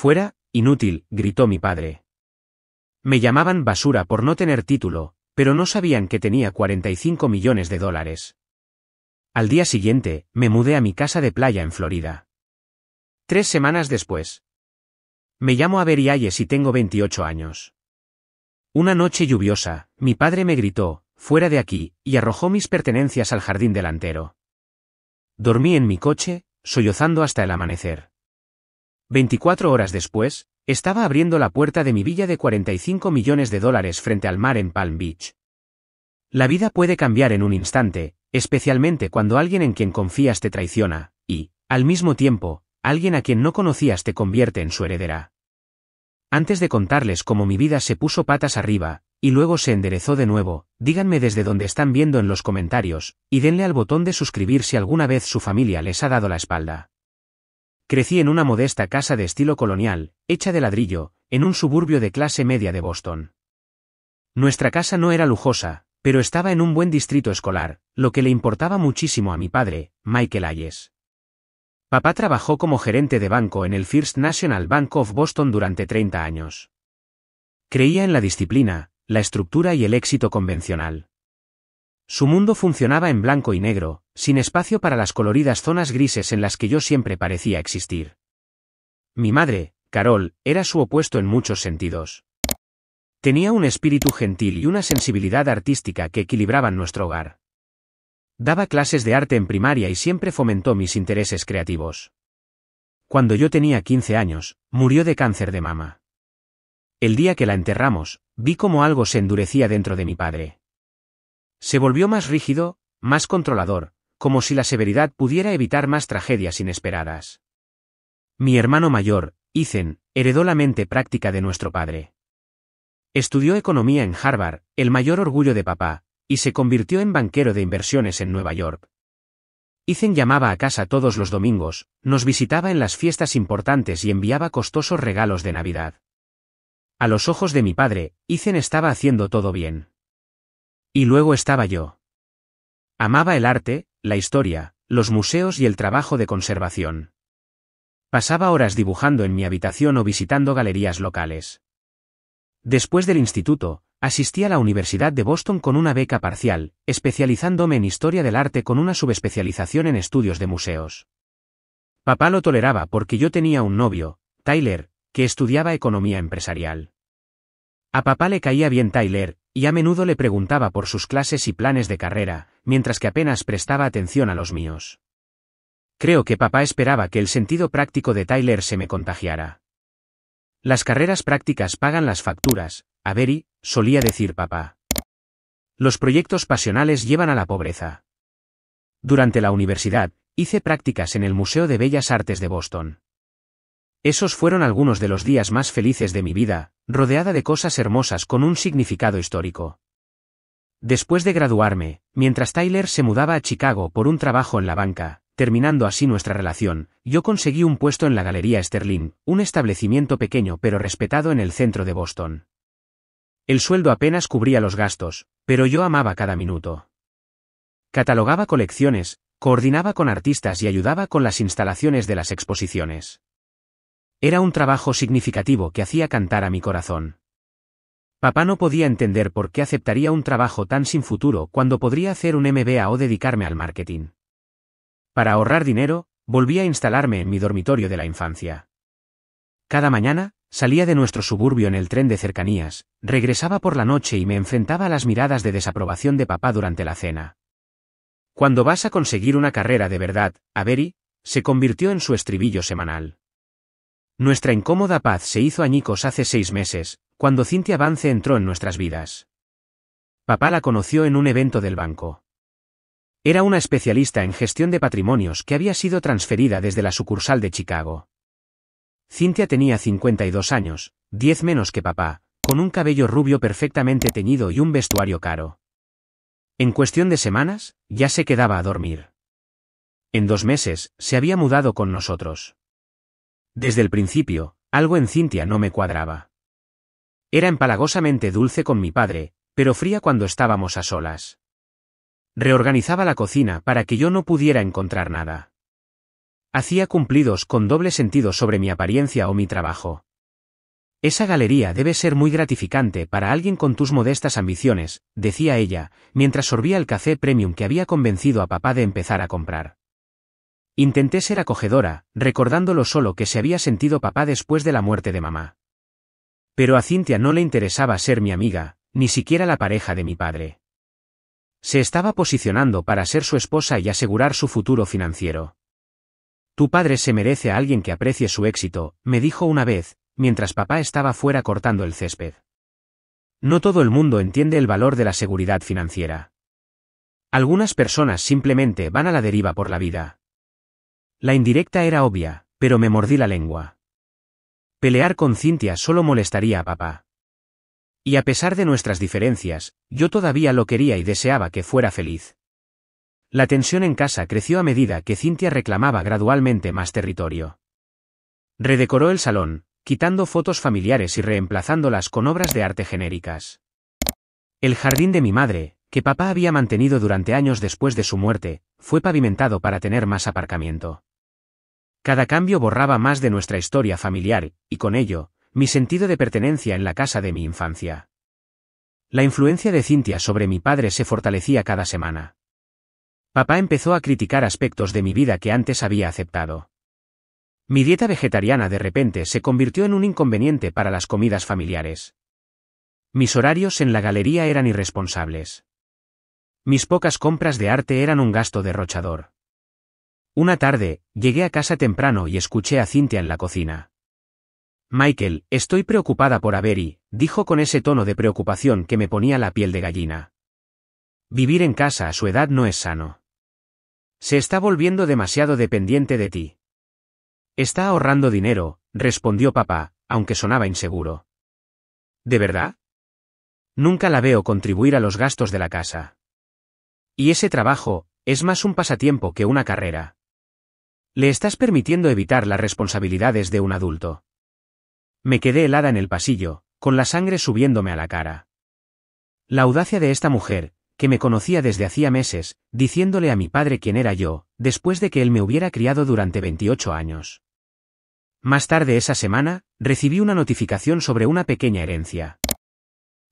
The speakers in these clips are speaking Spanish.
Fuera, inútil, gritó mi padre. Me llamaban basura por no tener título, pero no sabían que tenía 45 millones de dólares. Al día siguiente, me mudé a mi casa de playa en Florida. 3 semanas después. Me llamo Avery Hayes y tengo 28 años. Una noche lluviosa, mi padre me gritó, fuera de aquí, y arrojó mis pertenencias al jardín delantero. Dormí en mi coche, sollozando hasta el amanecer. 24 horas después, estaba abriendo la puerta de mi villa de 45 millones de dólares frente al mar en Palm Beach. La vida puede cambiar en un instante, especialmente cuando alguien en quien confías te traiciona, y, al mismo tiempo, alguien a quien no conocías te convierte en su heredera. Antes de contarles cómo mi vida se puso patas arriba, y luego se enderezó de nuevo, díganme desde donde están viendo en los comentarios, y denle al botón de suscribir si alguna vez su familia les ha dado la espalda. Crecí en una modesta casa de estilo colonial, hecha de ladrillo, en un suburbio de clase media de Boston. Nuestra casa no era lujosa, pero estaba en un buen distrito escolar, lo que le importaba muchísimo a mi padre, Michael Hayes. Papá trabajó como gerente de banco en el First National Bank of Boston durante 30 años. Creía en la disciplina, la estructura y el éxito convencional. Su mundo funcionaba en blanco y negro, sin espacio para las coloridas zonas grises en las que yo siempre parecía existir. Mi madre, Carol, era su opuesto en muchos sentidos. Tenía un espíritu gentil y una sensibilidad artística que equilibraban nuestro hogar. Daba clases de arte en primaria y siempre fomentó mis intereses creativos. Cuando yo tenía 15 años, murió de cáncer de mama. El día que la enterramos, vi cómo algo se endurecía dentro de mi padre. Se volvió más rígido, más controlador, como si la severidad pudiera evitar más tragedias inesperadas. Mi hermano mayor, Ethan, heredó la mente práctica de nuestro padre. Estudió economía en Harvard, el mayor orgullo de papá, y se convirtió en banquero de inversiones en Nueva York. Ethan llamaba a casa todos los domingos, nos visitaba en las fiestas importantes y enviaba costosos regalos de Navidad. A los ojos de mi padre, Ethan estaba haciendo todo bien. Y luego estaba yo. Amaba el arte, la historia, los museos y el trabajo de conservación. Pasaba horas dibujando en mi habitación o visitando galerías locales. Después del instituto, asistí a la Universidad de Boston con una beca parcial, especializándome en historia del arte con una subespecialización en estudios de museos. Papá lo toleraba porque yo tenía un novio, Tyler, que estudiaba economía empresarial. A papá le caía bien Tyler, y a menudo le preguntaba por sus clases y planes de carrera, mientras que apenas prestaba atención a los míos. Creo que papá esperaba que el sentido práctico de Tyler se me contagiara. Las carreras prácticas pagan las facturas, Avery, solía decir papá. Los proyectos pasionales llevan a la pobreza. Durante la universidad, hice prácticas en el Museo de Bellas Artes de Boston. Esos fueron algunos de los días más felices de mi vida, rodeada de cosas hermosas con un significado histórico. Después de graduarme, mientras Tyler se mudaba a Chicago por un trabajo en la banca, terminando así nuestra relación, yo conseguí un puesto en la Galería Sterling, un establecimiento pequeño pero respetado en el centro de Boston. El sueldo apenas cubría los gastos, pero yo amaba cada minuto. Catalogaba colecciones, coordinaba con artistas y ayudaba con las instalaciones de las exposiciones. Era un trabajo significativo que hacía cantar a mi corazón. Papá no podía entender por qué aceptaría un trabajo tan sin futuro cuando podría hacer un MBA o dedicarme al marketing. Para ahorrar dinero, volví a instalarme en mi dormitorio de la infancia. Cada mañana, salía de nuestro suburbio en el tren de cercanías, regresaba por la noche y me enfrentaba a las miradas de desaprobación de papá durante la cena. Cuando vas a conseguir una carrera de verdad, Avery, se convirtió en su estribillo semanal. Nuestra incómoda paz se hizo añicos hace 6 meses, cuando Cynthia Vance entró en nuestras vidas. Papá la conoció en un evento del banco. Era una especialista en gestión de patrimonios que había sido transferida desde la sucursal de Chicago. Cynthia tenía 52 años, 10 menos que papá, con un cabello rubio perfectamente teñido y un vestuario caro. En cuestión de semanas, ya se quedaba a dormir. En 2 meses, se había mudado con nosotros. Desde el principio, algo en Cynthia no me cuadraba. Era empalagosamente dulce con mi padre, pero fría cuando estábamos a solas. Reorganizaba la cocina para que yo no pudiera encontrar nada. Hacía cumplidos con doble sentido sobre mi apariencia o mi trabajo. Esa galería debe ser muy gratificante para alguien con tus modestas ambiciones, decía ella, mientras sorbía el café premium que había convencido a papá de empezar a comprar. Intenté ser acogedora, recordando lo solo que se había sentido papá después de la muerte de mamá. Pero a Cynthia no le interesaba ser mi amiga, ni siquiera la pareja de mi padre. Se estaba posicionando para ser su esposa y asegurar su futuro financiero. Tu padre se merece a alguien que aprecie su éxito, me dijo una vez, mientras papá estaba fuera cortando el césped. No todo el mundo entiende el valor de la seguridad financiera. Algunas personas simplemente van a la deriva por la vida. La indirecta era obvia, pero me mordí la lengua. Pelear con Cynthia solo molestaría a papá. Y a pesar de nuestras diferencias, yo todavía lo quería y deseaba que fuera feliz. La tensión en casa creció a medida que Cynthia reclamaba gradualmente más territorio. Redecoró el salón, quitando fotos familiares y reemplazándolas con obras de arte genéricas. El jardín de mi madre, que papá había mantenido durante años después de su muerte, fue pavimentado para tener más aparcamiento. Cada cambio borraba más de nuestra historia familiar, y con ello, mi sentido de pertenencia en la casa de mi infancia. La influencia de Cynthia sobre mi padre se fortalecía cada semana. Papá empezó a criticar aspectos de mi vida que antes había aceptado. Mi dieta vegetariana de repente se convirtió en un inconveniente para las comidas familiares. Mis horarios en la galería eran irresponsables. Mis pocas compras de arte eran un gasto derrochador. Una tarde, llegué a casa temprano y escuché a Cynthia en la cocina. Michael, estoy preocupada por Avery, dijo con ese tono de preocupación que me ponía la piel de gallina. Vivir en casa a su edad no es sano. Se está volviendo demasiado dependiente de ti. Está ahorrando dinero, respondió papá, aunque sonaba inseguro. ¿De verdad? Nunca la veo contribuir a los gastos de la casa. Y ese trabajo, es más un pasatiempo que una carrera. Le estás permitiendo evitar las responsabilidades de un adulto. Me quedé helada en el pasillo, con la sangre subiéndome a la cara. La audacia de esta mujer, que me conocía desde hacía meses, diciéndole a mi padre quién era yo, después de que él me hubiera criado durante 28 años. Más tarde esa semana, recibí una notificación sobre una pequeña herencia.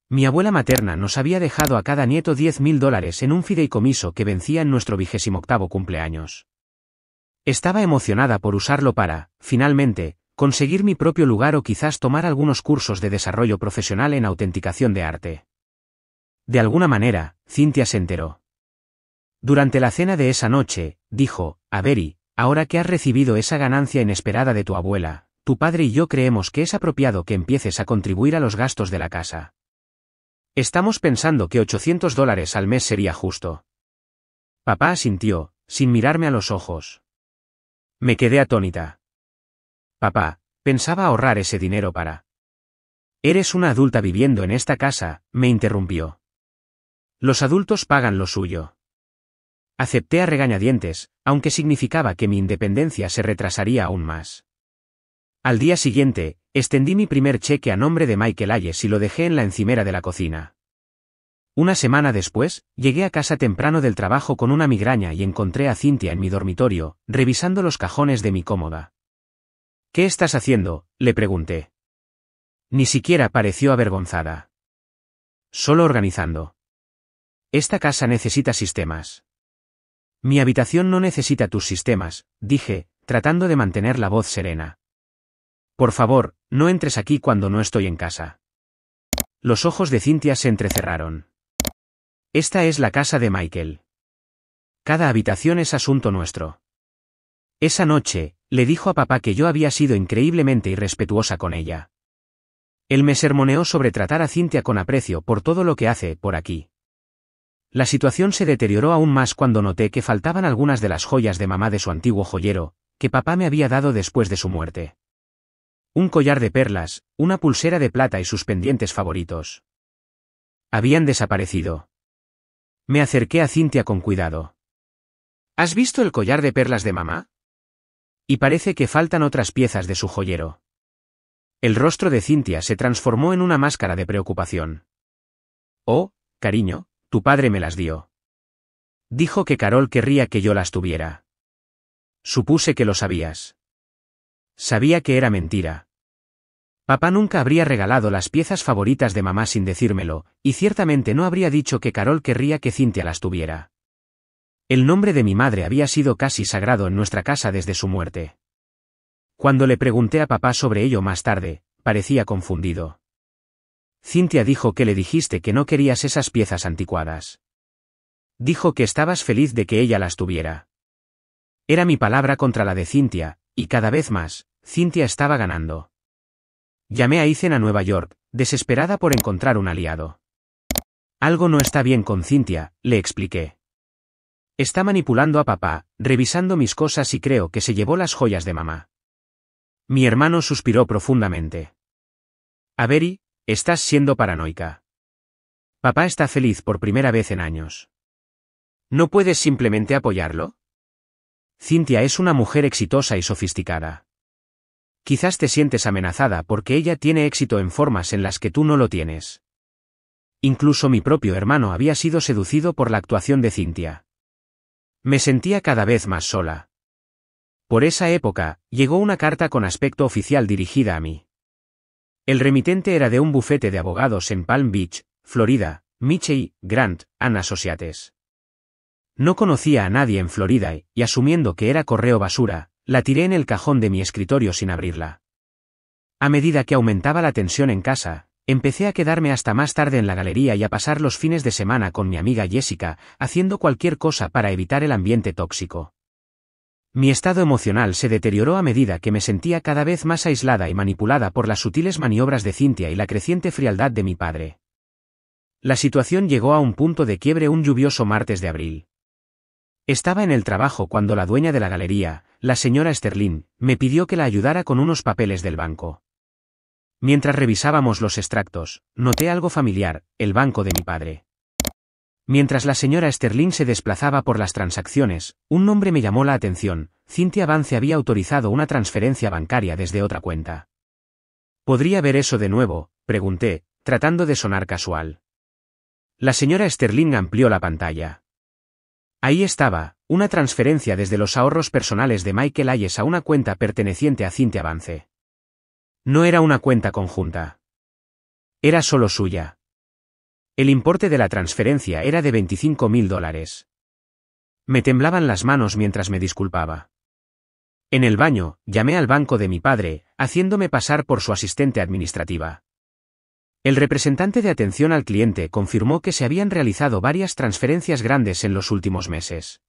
Mi abuela materna nos había dejado a cada nieto $10,000 en un fideicomiso que vencía en nuestro 28º cumpleaños. Estaba emocionada por usarlo para, finalmente, conseguir mi propio lugar o quizás tomar algunos cursos de desarrollo profesional en autenticación de arte. De alguna manera, Cynthia se enteró. Durante la cena de esa noche, dijo, Avery, ahora que has recibido esa ganancia inesperada de tu abuela, tu padre y yo creemos que es apropiado que empieces a contribuir a los gastos de la casa. Estamos pensando que $800 al mes sería justo. Papá asintió, sin mirarme a los ojos. Me quedé atónita. Papá, pensaba ahorrar ese dinero para... Eres una adulta viviendo en esta casa, me interrumpió. Los adultos pagan lo suyo. Acepté a regañadientes, aunque significaba que mi independencia se retrasaría aún más. Al día siguiente, extendí mi primer cheque a nombre de Michael Hayes y lo dejé en la encimera de la cocina. Una semana después, llegué a casa temprano del trabajo con una migraña y encontré a Cynthia en mi dormitorio, revisando los cajones de mi cómoda. ¿Qué estás haciendo?, le pregunté. Ni siquiera pareció avergonzada. Solo organizando. Esta casa necesita sistemas. Mi habitación no necesita tus sistemas, dije, tratando de mantener la voz serena. Por favor, no entres aquí cuando no estoy en casa. Los ojos de Cynthia se entrecerraron. Esta es la casa de Michael. Cada habitación es asunto nuestro. Esa noche, le dijo a papá que yo había sido increíblemente irrespetuosa con ella. Él me sermoneó sobre tratar a Cynthia con aprecio por todo lo que hace por aquí. La situación se deterioró aún más cuando noté que faltaban algunas de las joyas de mamá de su antiguo joyero, que papá me había dado después de su muerte. Un collar de perlas, una pulsera de plata y sus pendientes favoritos. Habían desaparecido. Me acerqué a Cynthia con cuidado. ¿Has visto el collar de perlas de mamá? Y parece que faltan otras piezas de su joyero. El rostro de Cynthia se transformó en una máscara de preocupación. Oh, cariño, tu padre me las dio. Dijo que Carol querría que yo las tuviera. Supuse que lo sabías. Sabía que era mentira. Papá nunca habría regalado las piezas favoritas de mamá sin decírmelo, y ciertamente no habría dicho que Carol querría que Cynthia las tuviera. El nombre de mi madre había sido casi sagrado en nuestra casa desde su muerte. Cuando le pregunté a papá sobre ello más tarde, parecía confundido. Cynthia dijo que le dijiste que no querías esas piezas anticuadas. Dijo que estabas feliz de que ella las tuviera. Era mi palabra contra la de Cynthia, y cada vez más, Cynthia estaba ganando. Llamé a Ethan a Nueva York, desesperada por encontrar un aliado. Algo no está bien con Cynthia, le expliqué. Está manipulando a papá, revisando mis cosas y creo que se llevó las joyas de mamá. Mi hermano suspiró profundamente. Avery, estás siendo paranoica. Papá está feliz por primera vez en años. ¿No puedes simplemente apoyarlo? Cynthia es una mujer exitosa y sofisticada. Quizás te sientes amenazada porque ella tiene éxito en formas en las que tú no lo tienes. Incluso mi propio hermano había sido seducido por la actuación de Cynthia. Me sentía cada vez más sola. Por esa época, llegó una carta con aspecto oficial dirigida a mí. El remitente era de un bufete de abogados en Palm Beach, Florida, Michey, Grant and Associates. No conocía a nadie en Florida y, asumiendo que era correo basura, la tiré en el cajón de mi escritorio sin abrirla. A medida que aumentaba la tensión en casa, empecé a quedarme hasta más tarde en la galería y a pasar los fines de semana con mi amiga Jessica, haciendo cualquier cosa para evitar el ambiente tóxico. Mi estado emocional se deterioró a medida que me sentía cada vez más aislada y manipulada por las sutiles maniobras de Cynthia y la creciente frialdad de mi padre. La situación llegó a un punto de quiebre un lluvioso martes de abril. Estaba en el trabajo cuando la dueña de la galería, la señora Sterling, me pidió que la ayudara con unos papeles del banco. Mientras revisábamos los extractos, noté algo familiar, el banco de mi padre. Mientras la señora Sterling se desplazaba por las transacciones, un nombre me llamó la atención: Cynthia Vance había autorizado una transferencia bancaria desde otra cuenta. ¿Podría ver eso de nuevo?, pregunté, tratando de sonar casual. La señora Sterling amplió la pantalla. Ahí estaba, una transferencia desde los ahorros personales de Michael Hayes a una cuenta perteneciente a Cynthia Vance. No era una cuenta conjunta. Era solo suya. El importe de la transferencia era de $25,000. Me temblaban las manos mientras me disculpaba. En el baño, llamé al banco de mi padre, haciéndome pasar por su asistente administrativa. El representante de atención al cliente confirmó que se habían realizado varias transferencias grandes en los últimos meses.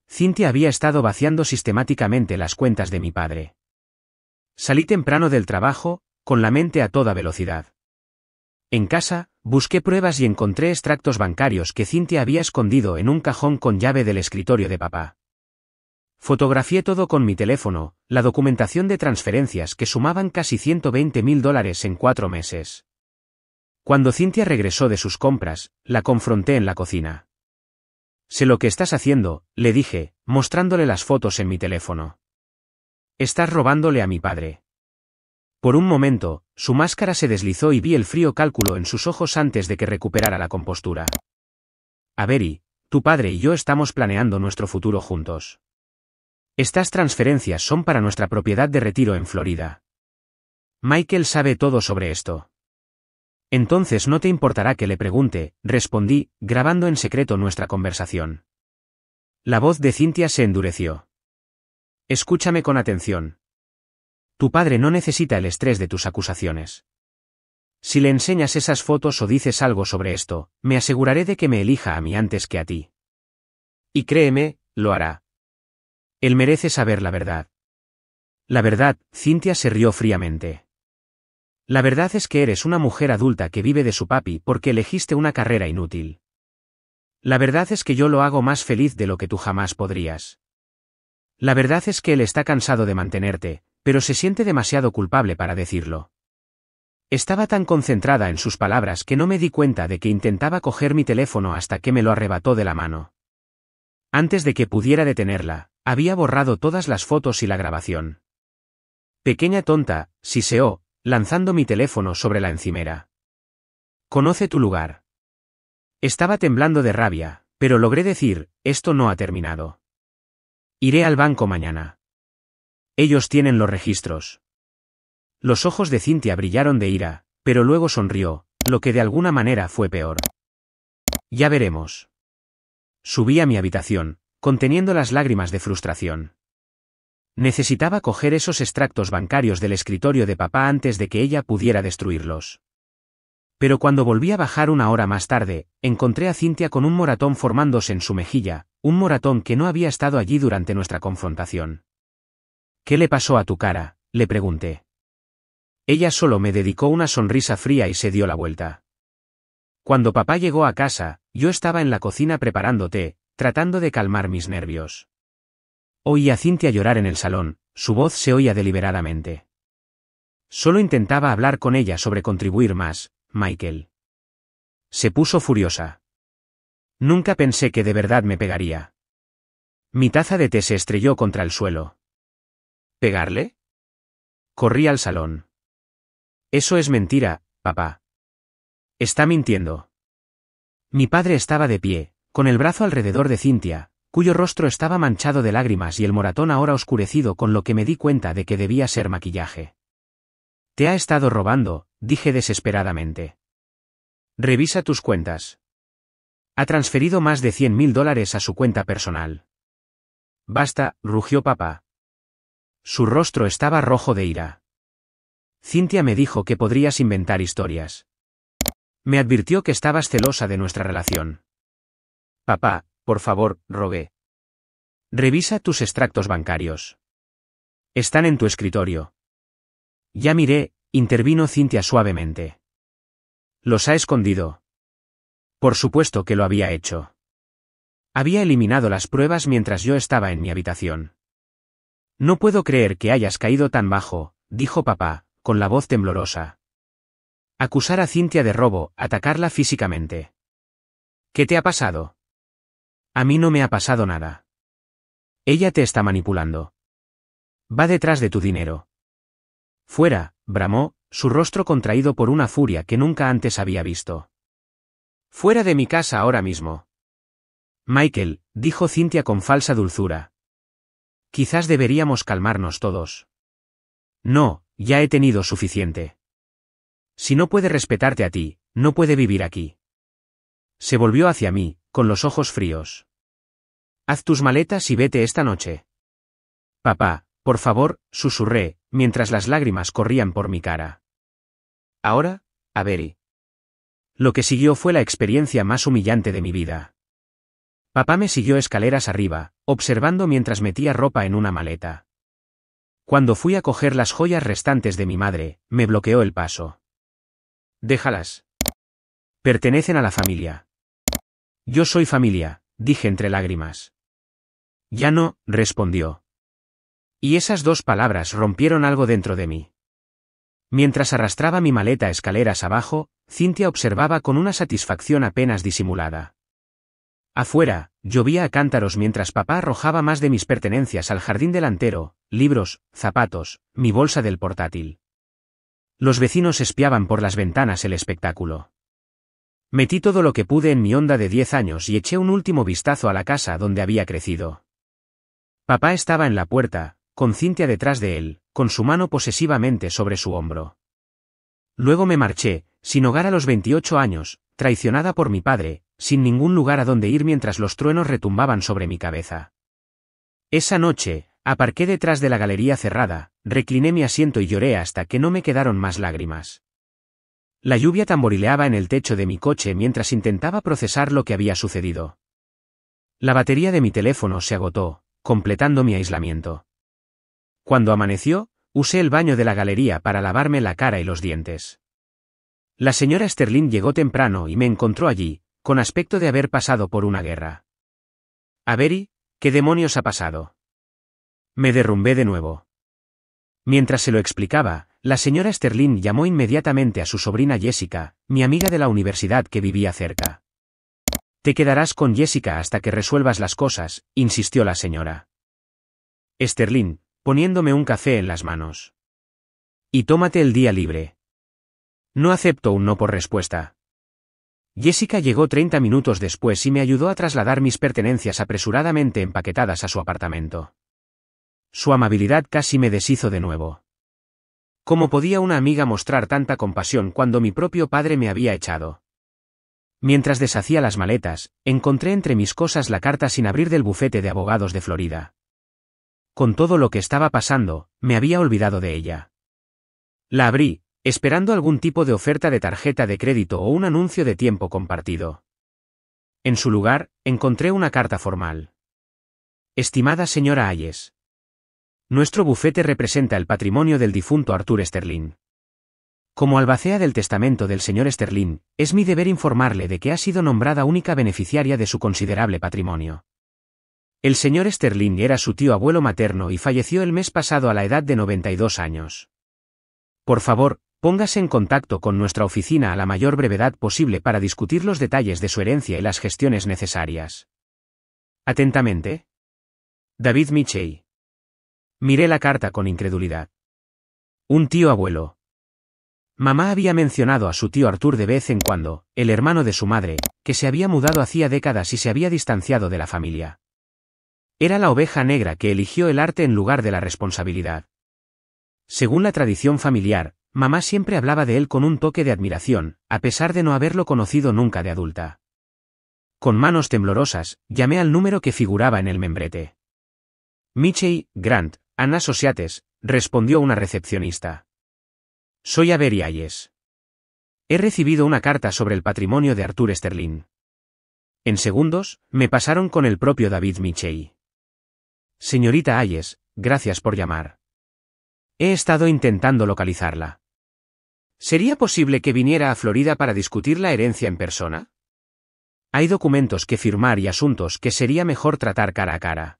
Cynthia había estado vaciando sistemáticamente las cuentas de mi padre. Salí temprano del trabajo, con la mente a toda velocidad. En casa, busqué pruebas y encontré extractos bancarios que Cynthia había escondido en un cajón con llave del escritorio de papá. Fotografié todo con mi teléfono, la documentación de transferencias que sumaban casi $120,000 en 4 meses. Cuando Cynthia regresó de sus compras, la confronté en la cocina. Sé lo que estás haciendo, le dije, mostrándole las fotos en mi teléfono. Estás robándole a mi padre. Por un momento, su máscara se deslizó y vi el frío cálculo en sus ojos antes de que recuperara la compostura. Avery, tu padre y yo estamos planeando nuestro futuro juntos. Estas transferencias son para nuestra propiedad de retiro en Florida. Michael sabe todo sobre esto. Entonces no te importará que le pregunte, respondí, grabando en secreto nuestra conversación. La voz de Cynthia se endureció. Escúchame con atención. Tu padre no necesita el estrés de tus acusaciones. Si le enseñas esas fotos o dices algo sobre esto, me aseguraré de que me elija a mí antes que a ti. Y créeme, lo hará. Él merece saber la verdad. La verdad, Cynthia se rió fríamente. La verdad es que eres una mujer adulta que vive de su papi porque elegiste una carrera inútil. La verdad es que yo lo hago más feliz de lo que tú jamás podrías. La verdad es que él está cansado de mantenerte, pero se siente demasiado culpable para decirlo. Estaba tan concentrada en sus palabras que no me di cuenta de que intentaba coger mi teléfono hasta que me lo arrebató de la mano. Antes de que pudiera detenerla, había borrado todas las fotos y la grabación. Pequeña tonta, siseó, lanzando mi teléfono sobre la encimera. Conoce tu lugar. Estaba temblando de rabia, pero logré decir, esto no ha terminado. Iré al banco mañana. Ellos tienen los registros. Los ojos de Cynthia brillaron de ira, pero luego sonrió, lo que de alguna manera fue peor. Ya veremos. Subí a mi habitación, conteniendo las lágrimas de frustración. Necesitaba coger esos extractos bancarios del escritorio de papá antes de que ella pudiera destruirlos. Pero cuando volví a bajar una hora más tarde, encontré a Cynthia con un moratón formándose en su mejilla, un moratón que no había estado allí durante nuestra confrontación. ¿Qué le pasó a tu cara?, le pregunté. Ella solo me dedicó una sonrisa fría y se dio la vuelta. Cuando papá llegó a casa, yo estaba en la cocina preparando té, tratando de calmar mis nervios. Oí a Cynthia llorar en el salón, su voz se oía deliberadamente. Solo intentaba hablar con ella sobre contribuir más, Michael. Se puso furiosa. Nunca pensé que de verdad me pegaría. Mi taza de té se estrelló contra el suelo. ¿Pegarle? Corrí al salón. Eso es mentira, papá. Está mintiendo. Mi padre estaba de pie, con el brazo alrededor de Cynthia, cuyo rostro estaba manchado de lágrimas y el moratón ahora oscurecido, con lo que me di cuenta de que debía ser maquillaje. Te ha estado robando, dije desesperadamente. Revisa tus cuentas. Ha transferido más de $100.000 a su cuenta personal. Basta, rugió papá. Su rostro estaba rojo de ira. Cynthia me dijo que podrías inventar historias. Me advirtió que estabas celosa de nuestra relación. Papá, por favor, rogué. Revisa tus extractos bancarios. Están en tu escritorio. Ya miré, intervino Cynthia suavemente. ¿Los ha escondido? Por supuesto que lo había hecho. Había eliminado las pruebas mientras yo estaba en mi habitación. No puedo creer que hayas caído tan bajo, dijo papá, con la voz temblorosa. Acusar a Cynthia de robo, atacarla físicamente. ¿Qué te ha pasado? A mí no me ha pasado nada. Ella te está manipulando. Va detrás de tu dinero. Fuera, bramó, su rostro contraído por una furia que nunca antes había visto. Fuera de mi casa ahora mismo. Michael, dijo Cynthia con falsa dulzura. Quizás deberíamos calmarnos todos. No, ya he tenido suficiente. Si no puede respetarte a ti, no puede vivir aquí. Se volvió hacia mí, con los ojos fríos. Haz tus maletas y vete esta noche. Papá, por favor, susurré, mientras las lágrimas corrían por mi cara. Ahora, Avery. Lo que siguió fue la experiencia más humillante de mi vida. Papá me siguió escaleras arriba, observando mientras metía ropa en una maleta. Cuando fui a coger las joyas restantes de mi madre, me bloqueó el paso. Déjalas. Pertenecen a la familia. Yo soy familia, dije entre lágrimas. Ya no, respondió. Y esas dos palabras rompieron algo dentro de mí. Mientras arrastraba mi maleta escaleras abajo, Cynthia observaba con una satisfacción apenas disimulada. Afuera, llovía a cántaros mientras papá arrojaba más de mis pertenencias al jardín delantero, libros, zapatos, mi bolsa del portátil. Los vecinos espiaban por las ventanas el espectáculo. Metí todo lo que pude en mi Honda de 10 años y eché un último vistazo a la casa donde había crecido. Papá estaba en la puerta, con Cynthia detrás de él, con su mano posesivamente sobre su hombro. Luego me marché, sin hogar a los 28 años, traicionada por mi padre, sin ningún lugar a donde ir mientras los truenos retumbaban sobre mi cabeza. Esa noche, aparqué detrás de la galería cerrada, recliné mi asiento y lloré hasta que no me quedaron más lágrimas. La lluvia tamborileaba en el techo de mi coche mientras intentaba procesar lo que había sucedido. La batería de mi teléfono se agotó, completando mi aislamiento. Cuando amaneció, usé el baño de la galería para lavarme la cara y los dientes. La señora Sterling llegó temprano y me encontró allí, con aspecto de haber pasado por una guerra. Avery, ¿qué demonios ha pasado? Me derrumbé de nuevo. Mientras se lo explicaba, la señora Sterling llamó inmediatamente a su sobrina Jessica, mi amiga de la universidad que vivía cerca. Te quedarás con Jessica hasta que resuelvas las cosas, insistió la señora Sterling, poniéndome un café en las manos. Y tómate el día libre. No acepto un no por respuesta. Jessica llegó 30 minutos después y me ayudó a trasladar mis pertenencias apresuradamente empaquetadas a su apartamento. Su amabilidad casi me deshizo de nuevo. ¿Cómo podía una amiga mostrar tanta compasión cuando mi propio padre me había echado? Mientras deshacía las maletas, encontré entre mis cosas la carta sin abrir del bufete de abogados de Florida. Con todo lo que estaba pasando, me había olvidado de ella. La abrí, esperando algún tipo de oferta de tarjeta de crédito o un anuncio de tiempo compartido. En su lugar, encontré una carta formal. Estimada señora Hayes. Nuestro bufete representa el patrimonio del difunto Arthur Sterling. Como albacea del testamento del señor Sterling, es mi deber informarle de que ha sido nombrada única beneficiaria de su considerable patrimonio. El señor Sterling era su tío abuelo materno y falleció el mes pasado a la edad de 92 años. Por favor, póngase en contacto con nuestra oficina a la mayor brevedad posible para discutir los detalles de su herencia y las gestiones necesarias. Atentamente. David Mitchell. Miré la carta con incredulidad. Un tío abuelo. Mamá había mencionado a su tío Arthur de vez en cuando, el hermano de su madre, que se había mudado hacía décadas y se había distanciado de la familia. Era la oveja negra que eligió el arte en lugar de la responsabilidad. Según la tradición familiar, mamá siempre hablaba de él con un toque de admiración, a pesar de no haberlo conocido nunca de adulta. Con manos temblorosas, llamé al número que figuraba en el membrete. Mitchell, Grant, Ann Associates, respondió una recepcionista. Soy Avery Hayes. He recibido una carta sobre el patrimonio de Arthur Sterling. En segundos, me pasaron con el propio David Mitchell. Señorita Hayes, gracias por llamar. He estado intentando localizarla. ¿Sería posible que viniera a Florida para discutir la herencia en persona? Hay documentos que firmar y asuntos que sería mejor tratar cara a cara.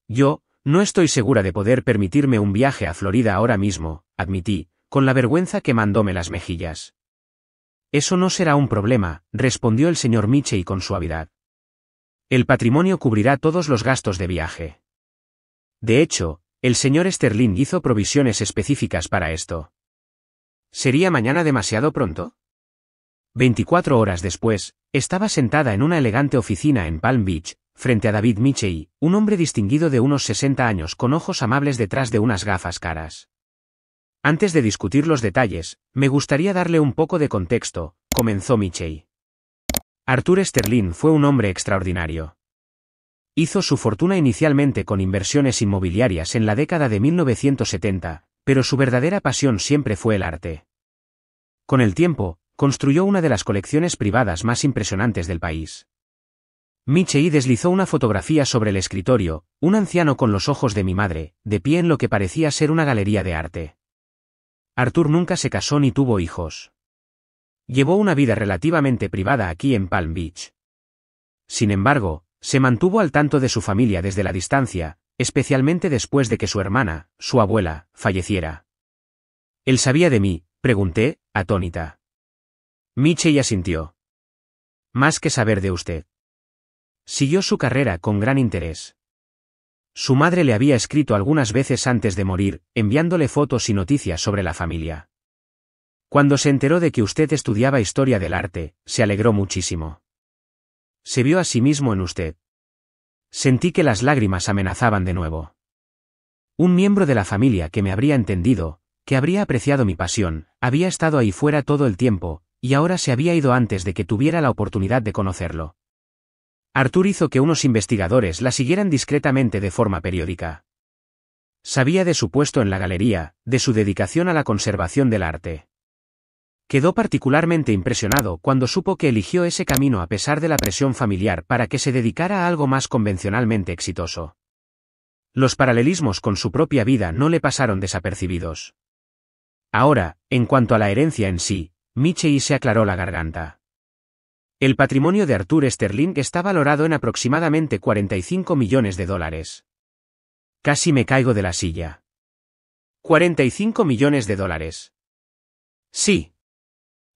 Yo, no estoy segura de poder permitirme un viaje a Florida ahora mismo, admití, con la vergüenza que mandóme las mejillas. Eso no será un problema, respondió el señor Mitchell con suavidad. El patrimonio cubrirá todos los gastos de viaje. De hecho, el señor Sterling hizo provisiones específicas para esto. ¿Sería mañana demasiado pronto? 24 horas después, estaba sentada en una elegante oficina en Palm Beach, frente a David Mitchell, un hombre distinguido de unos 60 años con ojos amables detrás de unas gafas caras. Antes de discutir los detalles, me gustaría darle un poco de contexto, comenzó Mitchell. Arthur Sterling fue un hombre extraordinario. Hizo su fortuna inicialmente con inversiones inmobiliarias en la década de 1970, pero su verdadera pasión siempre fue el arte. Con el tiempo, construyó una de las colecciones privadas más impresionantes del país. Mitchell deslizó una fotografía sobre el escritorio, un anciano con los ojos de mi madre, de pie en lo que parecía ser una galería de arte. Arthur nunca se casó ni tuvo hijos. Llevó una vida relativamente privada aquí en Palm Beach. Sin embargo, se mantuvo al tanto de su familia desde la distancia, especialmente después de que su hermana, su abuela, falleciera. ¿Él sabía de mí?, pregunté, atónita. Mitchell asintió. Más que saber de usted. Siguió su carrera con gran interés. Su madre le había escrito algunas veces antes de morir, enviándole fotos y noticias sobre la familia. Cuando se enteró de que usted estudiaba historia del arte, se alegró muchísimo. Se vio a sí mismo en usted. Sentí que las lágrimas amenazaban de nuevo. Un miembro de la familia que me habría entendido, que habría apreciado mi pasión, había estado ahí fuera todo el tiempo, y ahora se había ido antes de que tuviera la oportunidad de conocerlo. Arthur hizo que unos investigadores la siguieran discretamente de forma periódica. Sabía de su puesto en la galería, de su dedicación a la conservación del arte. Quedó particularmente impresionado cuando supo que eligió ese camino a pesar de la presión familiar para que se dedicara a algo más convencionalmente exitoso. Los paralelismos con su propia vida no le pasaron desapercibidos. Ahora, en cuanto a la herencia en sí, Mitchell se aclaró la garganta. El patrimonio de Arthur Sterling está valorado en aproximadamente $45 millones. Casi me caigo de la silla. $45 millones. Sí.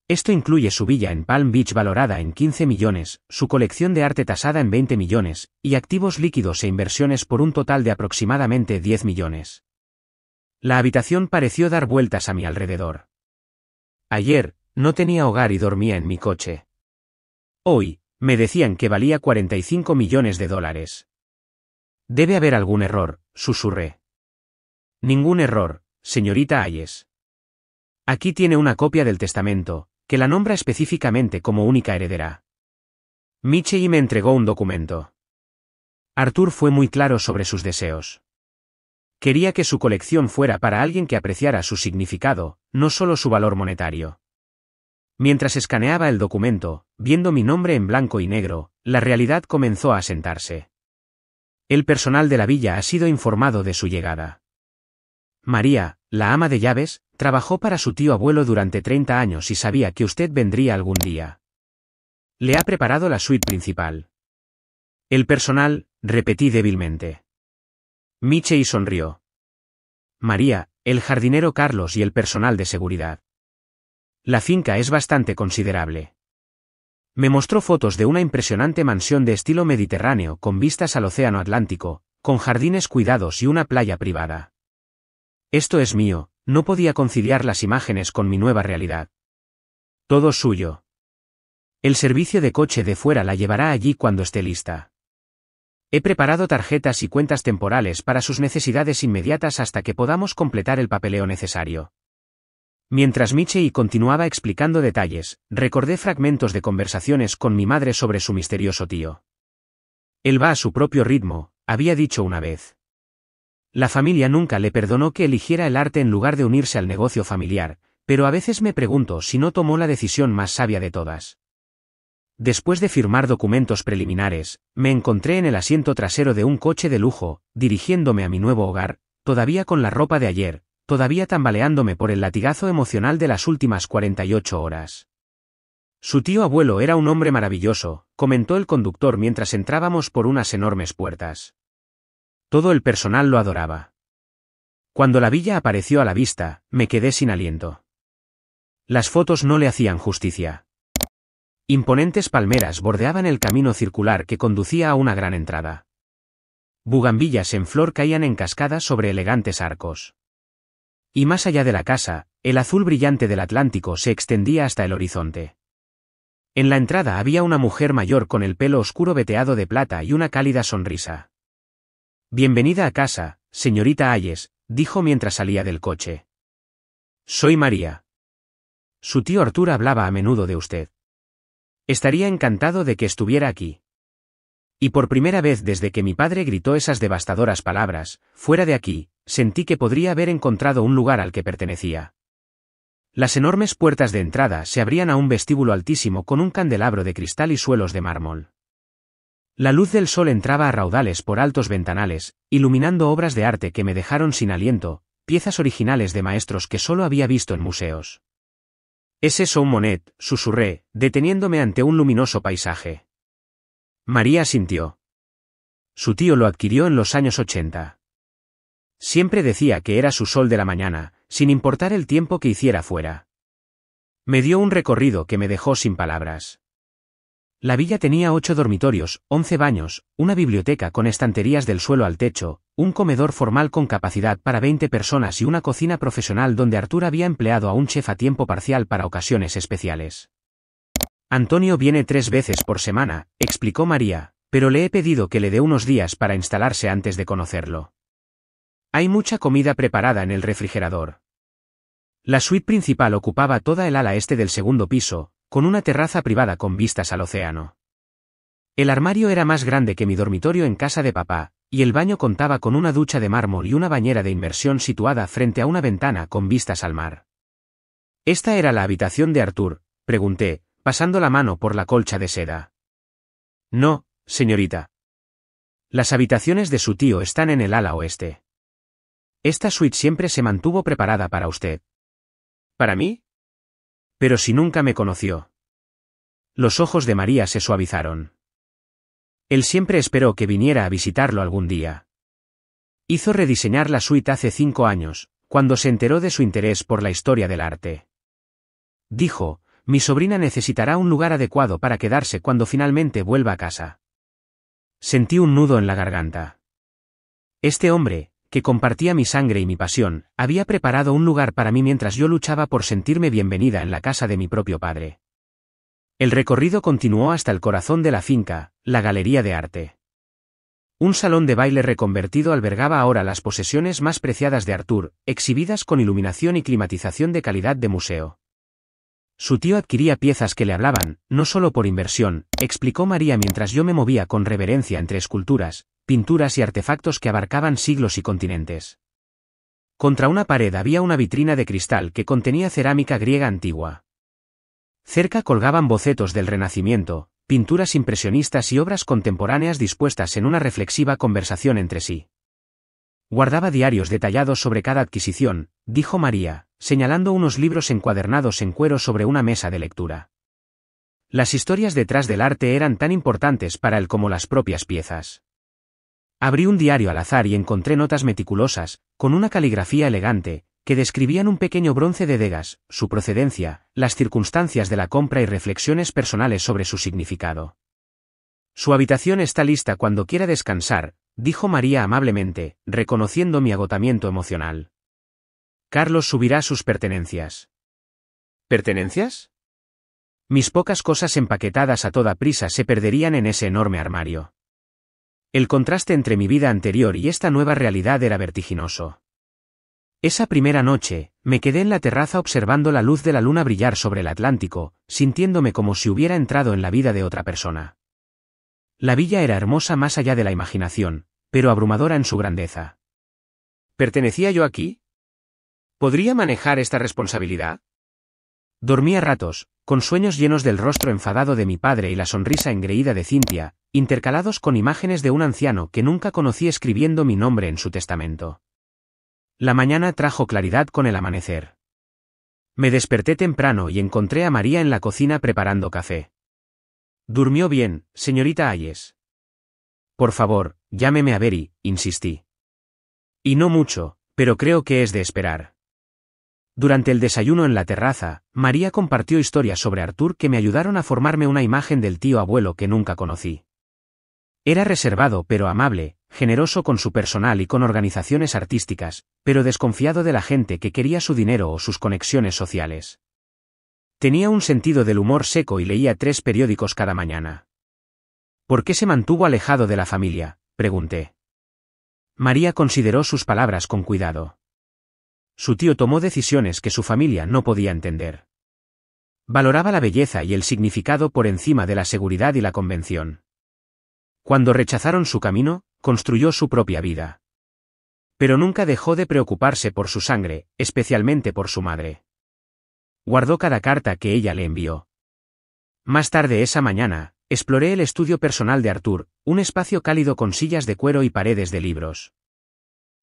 Esto incluye su villa en Palm Beach valorada en 15 millones, su colección de arte tasada en 20 millones, y activos líquidos e inversiones por un total de aproximadamente 10 millones. La habitación pareció dar vueltas a mi alrededor. Ayer, no tenía hogar y dormía en mi coche. Hoy, me decían que valía 45 millones de dólares. Debe haber algún error, susurré. Ningún error, señorita Hayes. Aquí tiene una copia del testamento, que la nombra específicamente como única heredera. Michelle me entregó un documento. Arthur fue muy claro sobre sus deseos. Quería que su colección fuera para alguien que apreciara su significado, no solo su valor monetario. Mientras escaneaba el documento, viendo mi nombre en blanco y negro, la realidad comenzó a asentarse. El personal de la villa ha sido informado de su llegada. María, la ama de llaves, trabajó para su tío abuelo durante 30 años y sabía que usted vendría algún día. Le ha preparado la suite principal. El personal, repetí débilmente. Michelle sonrió. María, el jardinero Carlos y el personal de seguridad. La finca es bastante considerable. Me mostró fotos de una impresionante mansión de estilo mediterráneo con vistas al océano Atlántico, con jardines cuidados y una playa privada. Esto es mío, no podía conciliar las imágenes con mi nueva realidad. Todo suyo. El servicio de coche de fuera la llevará allí cuando esté lista. He preparado tarjetas y cuentas temporales para sus necesidades inmediatas hasta que podamos completar el papeleo necesario. Mientras Michelle continuaba explicando detalles, recordé fragmentos de conversaciones con mi madre sobre su misterioso tío. Él va a su propio ritmo, había dicho una vez. La familia nunca le perdonó que eligiera el arte en lugar de unirse al negocio familiar, pero a veces me pregunto si no tomó la decisión más sabia de todas. Después de firmar documentos preliminares, me encontré en el asiento trasero de un coche de lujo, dirigiéndome a mi nuevo hogar, todavía con la ropa de ayer, todavía tambaleándome por el latigazo emocional de las últimas 48 horas. Su tío abuelo era un hombre maravilloso, comentó el conductor mientras entrábamos por unas enormes puertas. Todo el personal lo adoraba. Cuando la villa apareció a la vista, me quedé sin aliento. Las fotos no le hacían justicia. Imponentes palmeras bordeaban el camino circular que conducía a una gran entrada. Bugambillas en flor caían en cascadas sobre elegantes arcos. Y más allá de la casa, el azul brillante del Atlántico se extendía hasta el horizonte. En la entrada había una mujer mayor con el pelo oscuro veteado de plata y una cálida sonrisa. Bienvenida a casa, señorita Hayes, dijo mientras salía del coche. Soy María. Su tío Arthur hablaba a menudo de usted. Estaría encantado de que estuviera aquí. Y por primera vez desde que mi padre gritó esas devastadoras palabras, fuera de aquí, sentí que podría haber encontrado un lugar al que pertenecía. Las enormes puertas de entrada se abrían a un vestíbulo altísimo con un candelabro de cristal y suelos de mármol. La luz del sol entraba a raudales por altos ventanales, iluminando obras de arte que me dejaron sin aliento, piezas originales de maestros que solo había visto en museos. «¿Es eso un Monet?», susurré, deteniéndome ante un luminoso paisaje. María asintió. Su tío lo adquirió en los años 80. Siempre decía que era su sol de la mañana, sin importar el tiempo que hiciera fuera. Me dio un recorrido que me dejó sin palabras. La villa tenía 8 dormitorios, 11 baños, una biblioteca con estanterías del suelo al techo, un comedor formal con capacidad para 20 personas y una cocina profesional donde Arthur había empleado a un chef a tiempo parcial para ocasiones especiales. Antonio viene 3 veces por semana, explicó María, pero le he pedido que le dé unos días para instalarse antes de conocerlo. Hay mucha comida preparada en el refrigerador. La suite principal ocupaba toda el ala este del segundo piso, con una terraza privada con vistas al océano. El armario era más grande que mi dormitorio en casa de papá, y el baño contaba con una ducha de mármol y una bañera de inmersión situada frente a una ventana con vistas al mar. ¿Esta era la habitación de Arthur?, pregunté, pasando la mano por la colcha de seda. No, señorita. Las habitaciones de su tío están en el ala oeste. Esta suite siempre se mantuvo preparada para usted. ¿Para mí? Pero si nunca me conoció. Los ojos de María se suavizaron. Él siempre esperó que viniera a visitarlo algún día. Hizo rediseñar la suite hace 5 años, cuando se enteró de su interés por la historia del arte. Dijo, mi sobrina necesitará un lugar adecuado para quedarse cuando finalmente vuelva a casa. Sentí un nudo en la garganta. Este hombre, que compartía mi sangre y mi pasión, había preparado un lugar para mí mientras yo luchaba por sentirme bienvenida en la casa de mi propio padre. El recorrido continuó hasta el corazón de la finca, la Galería de Arte. Un salón de baile reconvertido albergaba ahora las posesiones más preciadas de Artur, exhibidas con iluminación y climatización de calidad de museo. Su tío adquiría piezas que le hablaban, no solo por inversión, explicó María mientras yo me movía con reverencia entre esculturas, pinturas y artefactos que abarcaban siglos y continentes. Contra una pared había una vitrina de cristal que contenía cerámica griega antigua. Cerca colgaban bocetos del Renacimiento, pinturas impresionistas y obras contemporáneas dispuestas en una reflexiva conversación entre sí. Guardaba diarios detallados sobre cada adquisición, dijo María, señalando unos libros encuadernados en cuero sobre una mesa de lectura. Las historias detrás del arte eran tan importantes para él como las propias piezas. Abrí un diario al azar y encontré notas meticulosas, con una caligrafía elegante, que describían un pequeño bronce de Degas, su procedencia, las circunstancias de la compra y reflexiones personales sobre su significado. Su habitación está lista cuando quiera descansar, dijo María amablemente, reconociendo mi agotamiento emocional. Carlos subirá sus pertenencias. ¿Pertenencias? Mis pocas cosas empaquetadas a toda prisa se perderían en ese enorme armario. El contraste entre mi vida anterior y esta nueva realidad era vertiginoso. Esa primera noche, me quedé en la terraza observando la luz de la luna brillar sobre el Atlántico, sintiéndome como si hubiera entrado en la vida de otra persona. La villa era hermosa más allá de la imaginación, pero abrumadora en su grandeza. ¿Pertenecía yo aquí? ¿Podría manejar esta responsabilidad? Dormí a ratos, con sueños llenos del rostro enfadado de mi padre y la sonrisa engreída de Cintia, intercalados con imágenes de un anciano que nunca conocí escribiendo mi nombre en su testamento. La mañana trajo claridad con el amanecer. Me desperté temprano y encontré a María en la cocina preparando café. «¿Durmió bien, señorita Hayes?» «Por favor, llámeme a Berry», insistí. «Y no mucho, pero creo que es de esperar». Durante el desayuno en la terraza, María compartió historias sobre Artur que me ayudaron a formarme una imagen del tío abuelo que nunca conocí. Era reservado pero amable, generoso con su personal y con organizaciones artísticas, pero desconfiado de la gente que quería su dinero o sus conexiones sociales. Tenía un sentido del humor seco y leía 3 periódicos cada mañana. ¿Por qué se mantuvo alejado de la familia?, pregunté. María consideró sus palabras con cuidado. Su tío tomó decisiones que su familia no podía entender. Valoraba la belleza y el significado por encima de la seguridad y la convención. Cuando rechazaron su camino, construyó su propia vida. Pero nunca dejó de preocuparse por su sangre, especialmente por su madre. Guardó cada carta que ella le envió. Más tarde esa mañana, exploré el estudio personal de Artur, un espacio cálido con sillas de cuero y paredes de libros.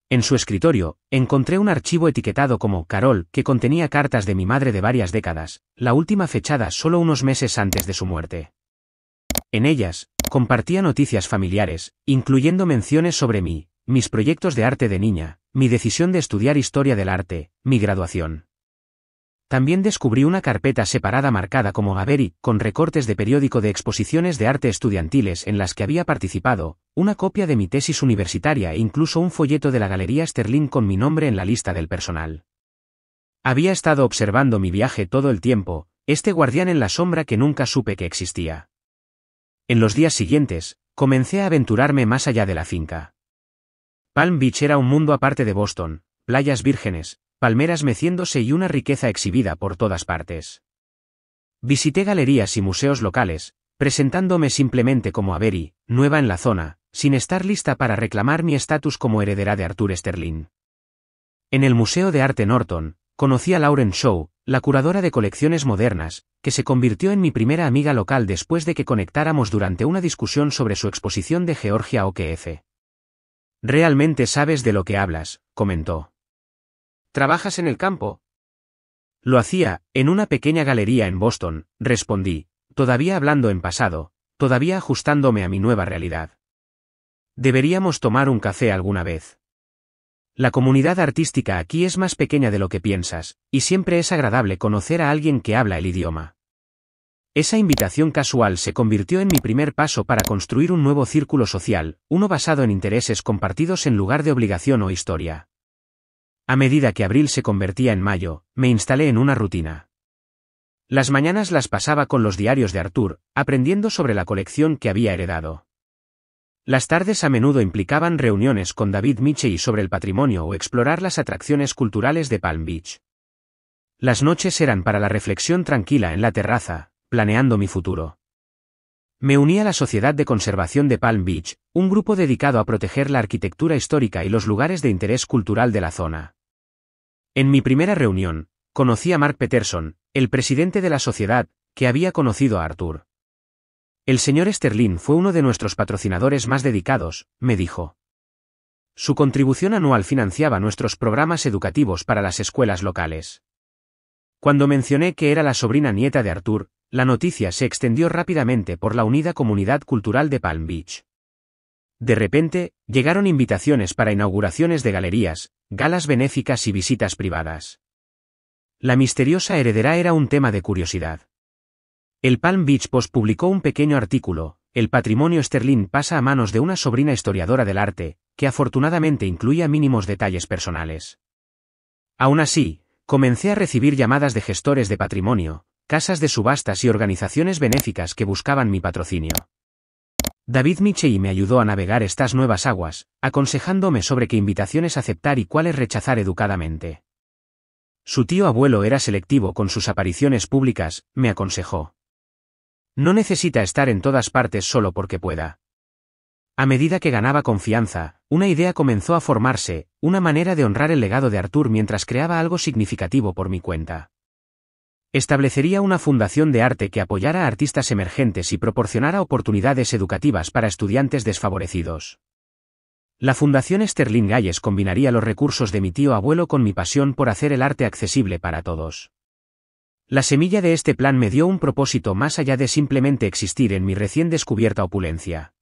En su escritorio, encontré un archivo etiquetado como Carol que contenía cartas de mi madre de varias décadas, la última fechada solo unos meses antes de su muerte. En ellas, compartía noticias familiares, incluyendo menciones sobre mí, mis proyectos de arte de niña, mi decisión de estudiar historia del arte, mi graduación. También descubrí una carpeta separada marcada como Avery, con recortes de periódico de exposiciones de arte estudiantiles en las que había participado, una copia de mi tesis universitaria e incluso un folleto de la Galería Sterling con mi nombre en la lista del personal. Había estado observando mi viaje todo el tiempo, este guardián en la sombra que nunca supe que existía. En los días siguientes, comencé a aventurarme más allá de la finca. Palm Beach era un mundo aparte de Boston, playas vírgenes, palmeras meciéndose y una riqueza exhibida por todas partes. Visité galerías y museos locales, presentándome simplemente como Avery, nueva en la zona, sin estar lista para reclamar mi estatus como heredera de Artur Sterling. En el Museo de Arte Norton, conocí a Lauren Shaw, la curadora de colecciones modernas, que se convirtió en mi primera amiga local después de que conectáramos durante una discusión sobre su exposición de Georgia OKF. «Realmente sabes de lo que hablas», comentó. «¿Trabajas en el campo?» «Lo hacía, en una pequeña galería en Boston», respondí, todavía hablando en pasado, todavía ajustándome a mi nueva realidad. «Deberíamos tomar un café alguna vez. La comunidad artística aquí es más pequeña de lo que piensas, y siempre es agradable conocer a alguien que habla el idioma». Esa invitación casual se convirtió en mi primer paso para construir un nuevo círculo social, uno basado en intereses compartidos en lugar de obligación o historia. A medida que abril se convertía en mayo, me instalé en una rutina. Las mañanas las pasaba con los diarios de Arthur, aprendiendo sobre la colección que había heredado. Las tardes a menudo implicaban reuniones con David Mitchell sobre el patrimonio o explorar las atracciones culturales de Palm Beach. Las noches eran para la reflexión tranquila en la terraza, planeando mi futuro. Me uní a la Sociedad de Conservación de Palm Beach, un grupo dedicado a proteger la arquitectura histórica y los lugares de interés cultural de la zona. En mi primera reunión, conocí a Mark Peterson, el presidente de la sociedad, que había conocido a Arthur. El señor Sterling fue uno de nuestros patrocinadores más dedicados, me dijo. Su contribución anual financiaba nuestros programas educativos para las escuelas locales. Cuando mencioné que era la sobrina nieta de Arthur, la noticia se extendió rápidamente por la unida comunidad cultural de Palm Beach. De repente, llegaron invitaciones para inauguraciones de galerías, galas benéficas y visitas privadas. La misteriosa heredera era un tema de curiosidad. El Palm Beach Post publicó un pequeño artículo, El patrimonio Sterling pasa a manos de una sobrina historiadora del arte, que afortunadamente incluía mínimos detalles personales. Aún así, comencé a recibir llamadas de gestores de patrimonio, casas de subastas y organizaciones benéficas que buscaban mi patrocinio. David Mitchell me ayudó a navegar estas nuevas aguas, aconsejándome sobre qué invitaciones aceptar y cuáles rechazar educadamente. Su tío abuelo era selectivo con sus apariciones públicas, me aconsejó. No necesita estar en todas partes solo porque pueda. A medida que ganaba confianza, una idea comenzó a formarse, una manera de honrar el legado de Arthur mientras creaba algo significativo por mi cuenta. Establecería una fundación de arte que apoyara a artistas emergentes y proporcionara oportunidades educativas para estudiantes desfavorecidos. La Fundación Sterling Hayes combinaría los recursos de mi tío abuelo con mi pasión por hacer el arte accesible para todos. La semilla de este plan me dio un propósito más allá de simplemente existir en mi recién descubierta opulencia.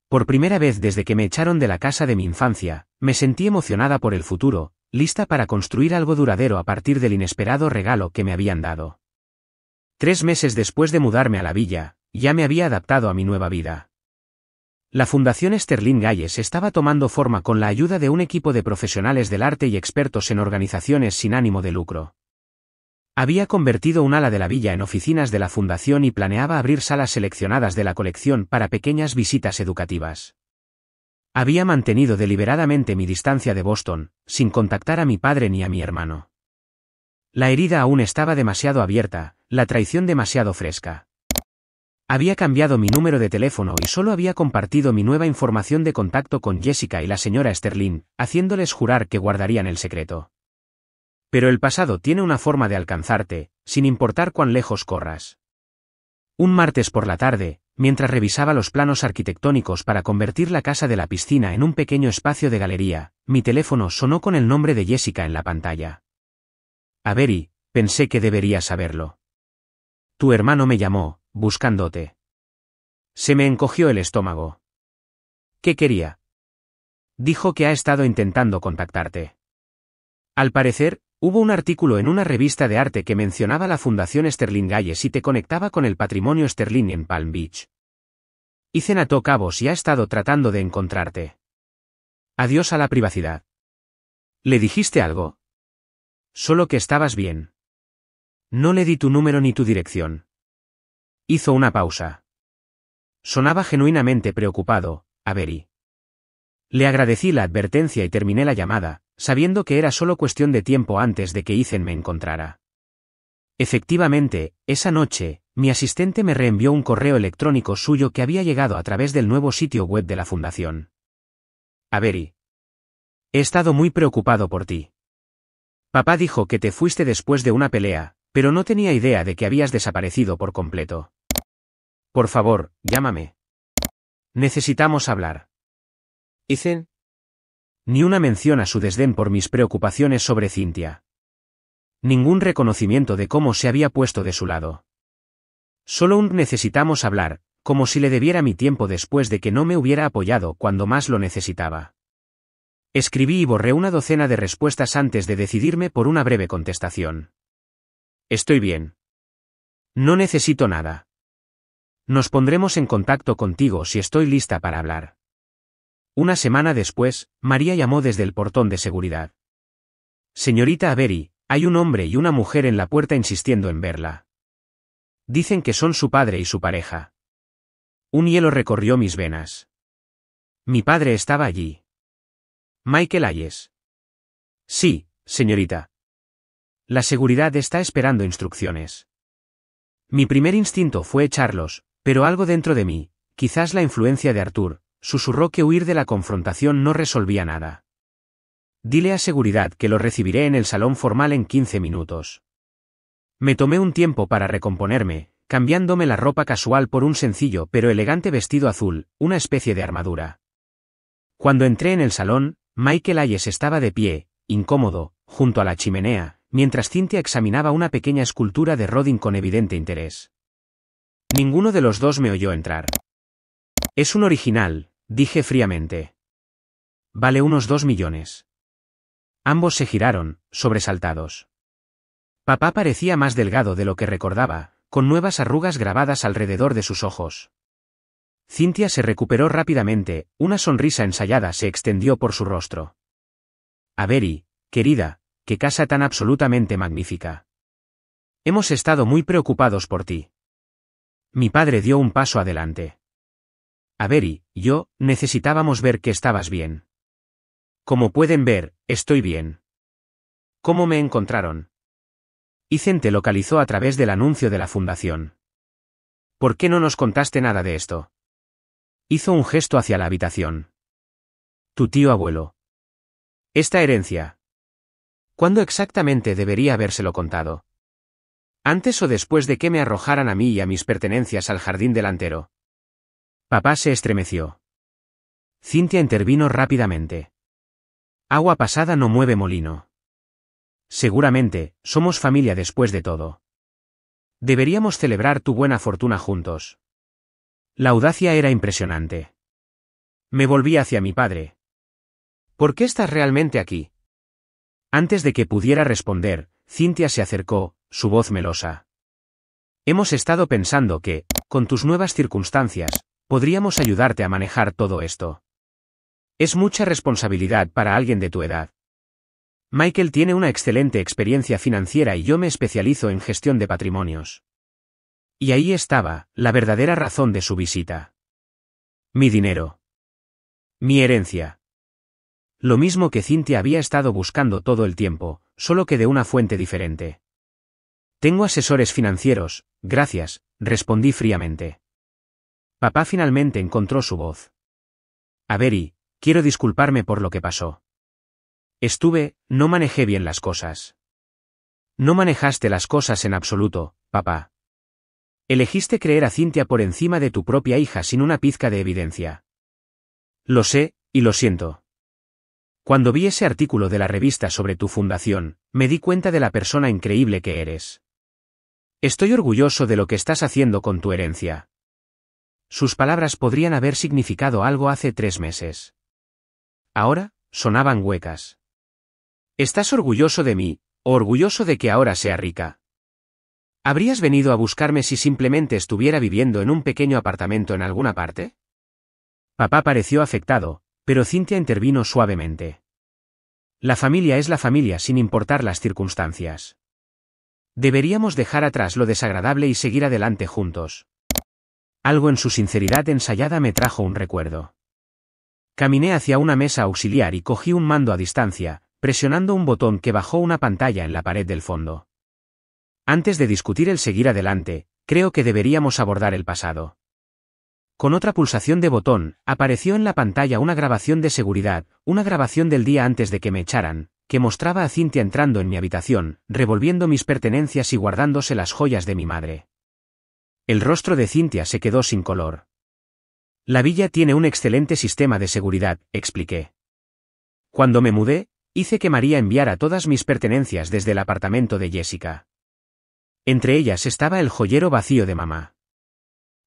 Por primera vez desde que me echaron de la casa de mi infancia, me sentí emocionada por el futuro, lista para construir algo duradero a partir del inesperado regalo que me habían dado. 3 meses después de mudarme a la villa, ya me había adaptado a mi nueva vida. La Fundación Sterling Hayes estaba tomando forma con la ayuda de un equipo de profesionales del arte y expertos en organizaciones sin ánimo de lucro. Había convertido un ala de la villa en oficinas de la fundación y planeaba abrir salas seleccionadas de la colección para pequeñas visitas educativas. Había mantenido deliberadamente mi distancia de Boston, sin contactar a mi padre ni a mi hermano. La herida aún estaba demasiado abierta, la traición demasiado fresca. Había cambiado mi número de teléfono y solo había compartido mi nueva información de contacto con Jessica y la señora Sterling, haciéndoles jurar que guardarían el secreto. Pero el pasado tiene una forma de alcanzarte, sin importar cuán lejos corras. Un martes por la tarde, mientras revisaba los planos arquitectónicos para convertir la casa de la piscina en un pequeño espacio de galería, mi teléfono sonó con el nombre de Jessica en la pantalla. Avery, pensé que deberías saberlo. Tu hermano me llamó, buscándote. Se me encogió el estómago. ¿Qué quería? Dijo que ha estado intentando contactarte. Al parecer, hubo un artículo en una revista de arte que mencionaba la Fundación Sterling Hayes y te conectaba con el patrimonio Sterling en Palm Beach. Ethan ató cabos y ha estado tratando de encontrarte. Adiós a la privacidad. ¿Le dijiste algo? Solo que estabas bien. No le di tu número ni tu dirección. Hizo una pausa. Sonaba genuinamente preocupado, Avery. Le agradecí la advertencia y terminé la llamada, sabiendo que era solo cuestión de tiempo antes de que Ethan me encontrara. Efectivamente, esa noche, mi asistente me reenvió un correo electrónico suyo que había llegado a través del nuevo sitio web de la fundación. Avery. He estado muy preocupado por ti. Papá dijo que te fuiste después de una pelea, pero no tenía idea de que habías desaparecido por completo. Por favor, llámame. Necesitamos hablar. Ethan. Ni una mención a su desdén por mis preocupaciones sobre Cynthia. Ningún reconocimiento de cómo se había puesto de su lado. Solo un necesitamos hablar, como si le debiera mi tiempo después de que no me hubiera apoyado cuando más lo necesitaba. Escribí y borré una docena de respuestas antes de decidirme por una breve contestación. Estoy bien. No necesito nada. Nos pondremos en contacto contigo si estoy lista para hablar. Una semana después, María llamó desde el portón de seguridad. Señorita Avery, hay un hombre y una mujer en la puerta insistiendo en verla. Dicen que son su padre y su pareja. Un hielo recorrió mis venas. Mi padre estaba allí. Michael Hayes. Sí, señorita. La seguridad está esperando instrucciones. Mi primer instinto fue echarlos, pero algo dentro de mí, quizás la influencia de Arthur, susurró que huir de la confrontación no resolvía nada. Dile a seguridad que lo recibiré en el salón formal en 15 minutos. Me tomé un tiempo para recomponerme, cambiándome la ropa casual por un sencillo pero elegante vestido azul, una especie de armadura. Cuando entré en el salón, Michael Hayes estaba de pie, incómodo, junto a la chimenea, mientras Cynthia examinaba una pequeña escultura de Rodin con evidente interés. Ninguno de los dos me oyó entrar. Es un original, dije fríamente. Vale unos 2 millones. Ambos se giraron, sobresaltados. Papá parecía más delgado de lo que recordaba, con nuevas arrugas grabadas alrededor de sus ojos. Cynthia se recuperó rápidamente, una sonrisa ensayada se extendió por su rostro. Avery, querida, qué casa tan absolutamente magnífica. Hemos estado muy preocupados por ti. Mi padre dio un paso adelante. Avery, yo, necesitábamos ver que estabas bien. Como pueden ver, estoy bien. ¿Cómo me encontraron? Ethan te localizó a través del anuncio de la fundación. ¿Por qué no nos contaste nada de esto? Hizo un gesto hacia la habitación. Tu tío abuelo. Esta herencia. ¿Cuándo exactamente debería habérselo contado? ¿Antes o después de que me arrojaran a mí y a mis pertenencias al jardín delantero? Papá se estremeció. Cynthia intervino rápidamente. Agua pasada no mueve molino. Seguramente, somos familia después de todo. Deberíamos celebrar tu buena fortuna juntos. La audacia era impresionante. Me volví hacia mi padre. ¿Por qué estás realmente aquí? Antes de que pudiera responder, Cynthia se acercó, su voz melosa. Hemos estado pensando que, con tus nuevas circunstancias, podríamos ayudarte a manejar todo esto. Es mucha responsabilidad para alguien de tu edad. Michael tiene una excelente experiencia financiera y yo me especializo en gestión de patrimonios. Y ahí estaba, la verdadera razón de su visita. Mi dinero. Mi herencia. Lo mismo que Cynthia había estado buscando todo el tiempo, solo que de una fuente diferente. Tengo asesores financieros, gracias, respondí fríamente. Papá finalmente encontró su voz. Avery, quiero disculparme por lo que pasó. No manejé bien las cosas. No manejaste las cosas en absoluto, papá. Elegiste creer a Cynthia por encima de tu propia hija sin una pizca de evidencia. Lo sé, y lo siento. Cuando vi ese artículo de la revista sobre tu fundación, me di cuenta de la persona increíble que eres. Estoy orgulloso de lo que estás haciendo con tu herencia. Sus palabras podrían haber significado algo hace 3 meses. Ahora, sonaban huecas. ¿Estás orgulloso de mí, o orgulloso de que ahora sea rica? ¿Habrías venido a buscarme si simplemente estuviera viviendo en un pequeño apartamento en alguna parte? Papá pareció afectado, pero Cynthia intervino suavemente. La familia es la familia sin importar las circunstancias. Deberíamos dejar atrás lo desagradable y seguir adelante juntos. Algo en su sinceridad ensayada me trajo un recuerdo. Caminé hacia una mesa auxiliar y cogí un mando a distancia, presionando un botón que bajó una pantalla en la pared del fondo. Antes de discutir el seguir adelante, creo que deberíamos abordar el pasado. Con otra pulsación de botón, apareció en la pantalla una grabación de seguridad, una grabación del día antes de que me echaran, que mostraba a Cynthia entrando en mi habitación, revolviendo mis pertenencias y guardándose las joyas de mi madre. El rostro de Cynthia se quedó sin color. La villa tiene un excelente sistema de seguridad, expliqué. Cuando me mudé, hice que María enviara todas mis pertenencias desde el apartamento de Jessica. Entre ellas estaba el joyero vacío de mamá.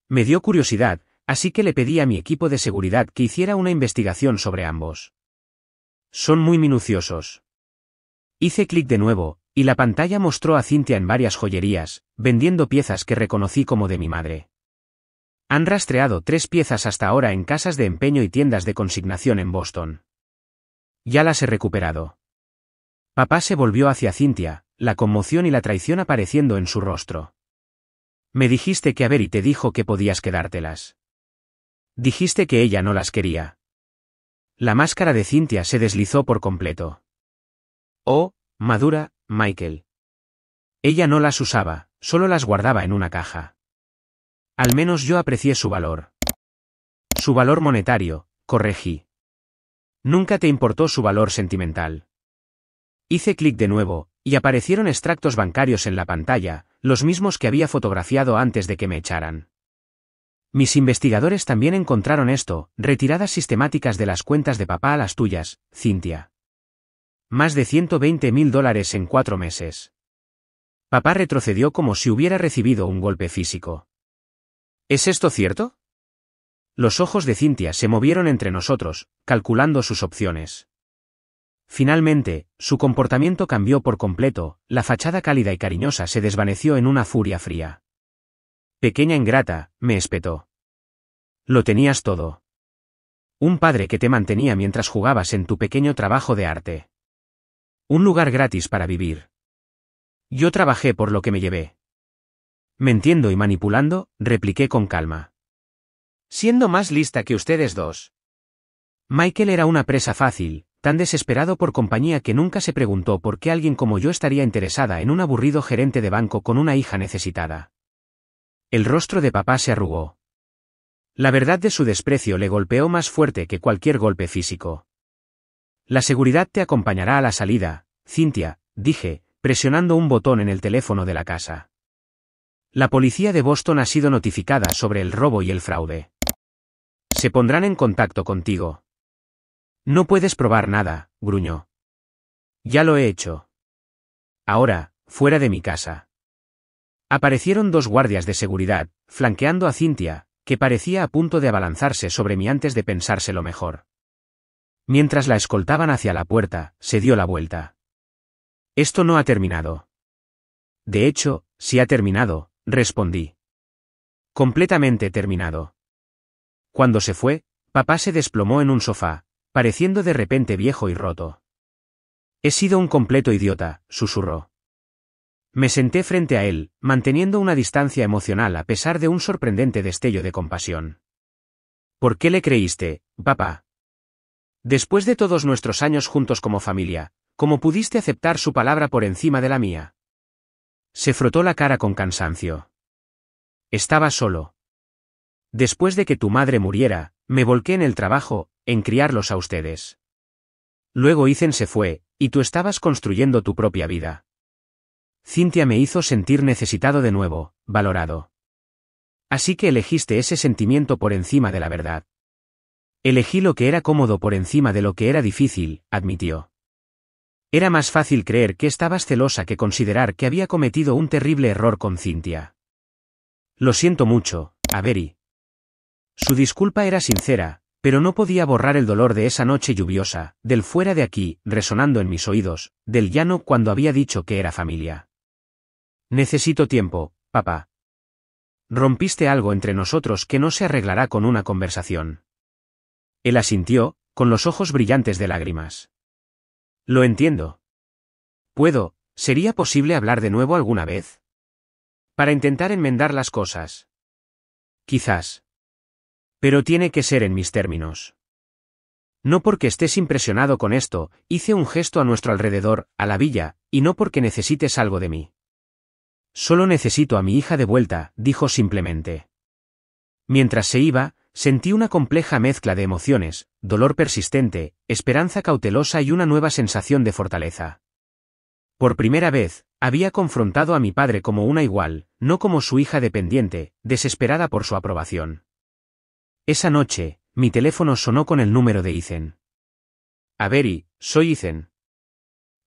Me dio curiosidad, así que le pedí a mi equipo de seguridad que hiciera una investigación sobre ambos. Son muy minuciosos. Hice clic de nuevo, y la pantalla mostró a Cynthia en varias joyerías, vendiendo piezas que reconocí como de mi madre. Han rastreado 3 piezas hasta ahora en casas de empeño y tiendas de consignación en Boston. Ya las he recuperado. Papá se volvió hacia Cynthia, la conmoción y la traición apareciendo en su rostro. Me dijiste que Avery te dijo que podías quedártelas. Dijiste que ella no las quería. La máscara de Cynthia se deslizó por completo. Oh, madura, Michael. Ella no las usaba, solo las guardaba en una caja. Al menos yo aprecié su valor. Su valor monetario, corregí. Nunca te importó su valor sentimental. Hice clic de nuevo, y aparecieron extractos bancarios en la pantalla, los mismos que había fotografiado antes de que me echaran. Mis investigadores también encontraron esto, retiradas sistemáticas de las cuentas de papá a las tuyas, Cynthia. Más de $120,000 en 4 meses. Papá retrocedió como si hubiera recibido un golpe físico. ¿Es esto cierto? Los ojos de Cynthia se movieron entre nosotros, calculando sus opciones. Finalmente, su comportamiento cambió por completo, la fachada cálida y cariñosa se desvaneció en una furia fría. Pequeña ingrata, me espetó. Lo tenías todo. Un padre que te mantenía mientras jugabas en tu pequeño trabajo de arte. Un lugar gratis para vivir. Yo trabajé por lo que me llevé. Mintiendo y manipulando, repliqué con calma. Siendo más lista que ustedes dos. Michael era una presa fácil, tan desesperado por compañía que nunca se preguntó por qué alguien como yo estaría interesada en un aburrido gerente de banco con una hija necesitada. El rostro de papá se arrugó. La verdad de su desprecio le golpeó más fuerte que cualquier golpe físico. La seguridad te acompañará a la salida, Cynthia, dije, presionando un botón en el teléfono de la casa. La policía de Boston ha sido notificada sobre el robo y el fraude. Se pondrán en contacto contigo. No puedes probar nada, gruñó. Ya lo he hecho. Ahora, fuera de mi casa. Aparecieron 2 guardias de seguridad, flanqueando a Cynthia, que parecía a punto de abalanzarse sobre mí antes de pensárselo mejor. Mientras la escoltaban hacia la puerta, se dio la vuelta. Esto no ha terminado. De hecho, sí ha terminado, respondí. Completamente terminado. Cuando se fue, papá se desplomó en un sofá, pareciendo de repente viejo y roto. He sido un completo idiota, susurró. Me senté frente a él, manteniendo una distancia emocional a pesar de un sorprendente destello de compasión. ¿Por qué le creíste, papá? Después de todos nuestros años juntos como familia, ¿cómo pudiste aceptar su palabra por encima de la mía? Se frotó la cara con cansancio. Estaba solo. Después de que tu madre muriera, me volqué en el trabajo, en criarlos a ustedes. Luego Ethan se fue, y tú estabas construyendo tu propia vida. Cynthia me hizo sentir necesitado de nuevo, valorado. Así que elegiste ese sentimiento por encima de la verdad. Elegí lo que era cómodo por encima de lo que era difícil, admitió. Era más fácil creer que estabas celosa que considerar que había cometido un terrible error con Cynthia. Lo siento mucho, Avery. Su disculpa era sincera, pero no podía borrar el dolor de esa noche lluviosa, del fuera de aquí, resonando en mis oídos, del llano cuando había dicho que era familia. Necesito tiempo, papá. Rompiste algo entre nosotros que no se arreglará con una conversación. Él asintió, con los ojos brillantes de lágrimas. Lo entiendo. ¿Sería posible hablar de nuevo alguna vez? Para intentar enmendar las cosas. Quizás. Pero tiene que ser en mis términos. No porque estés impresionado con esto, hice un gesto a nuestro alrededor, a la villa, y no porque necesites algo de mí. Solo necesito a mi hija de vuelta, dijo simplemente. Mientras se iba, sentí una compleja mezcla de emociones, dolor persistente, esperanza cautelosa y una nueva sensación de fortaleza. Por primera vez, había confrontado a mi padre como una igual, no como su hija dependiente, desesperada por su aprobación. Esa noche, mi teléfono sonó con el número de Ethan. Avery, soy Ethan.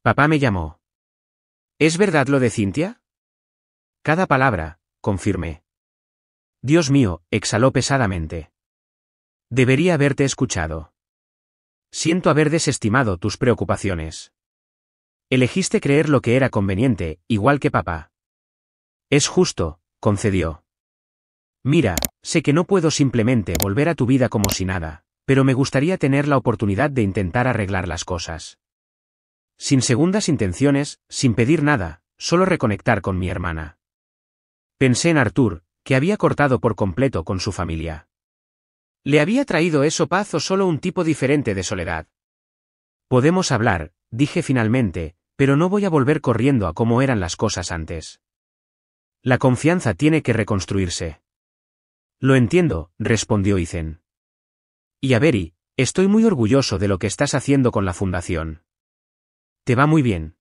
Papá me llamó. ¿Es verdad lo de Cynthia? Cada palabra, confirmé. Dios mío, exhaló pesadamente. Debería haberte escuchado. Siento haber desestimado tus preocupaciones. Elegiste creer lo que era conveniente, igual que papá. Es justo, concedió. Mira, sé que no puedo simplemente volver a tu vida como si nada, pero me gustaría tener la oportunidad de intentar arreglar las cosas. Sin segundas intenciones, sin pedir nada, solo reconectar con mi hermana. Pensé en Arthur, que había cortado por completo con su familia. ¿Le había traído eso paz o solo un tipo diferente de soledad? Podemos hablar, dije finalmente, pero no voy a volver corriendo a cómo eran las cosas antes. La confianza tiene que reconstruirse. Lo entiendo, respondió Ethan. Y Avery, estoy muy orgulloso de lo que estás haciendo con la fundación. Te va muy bien.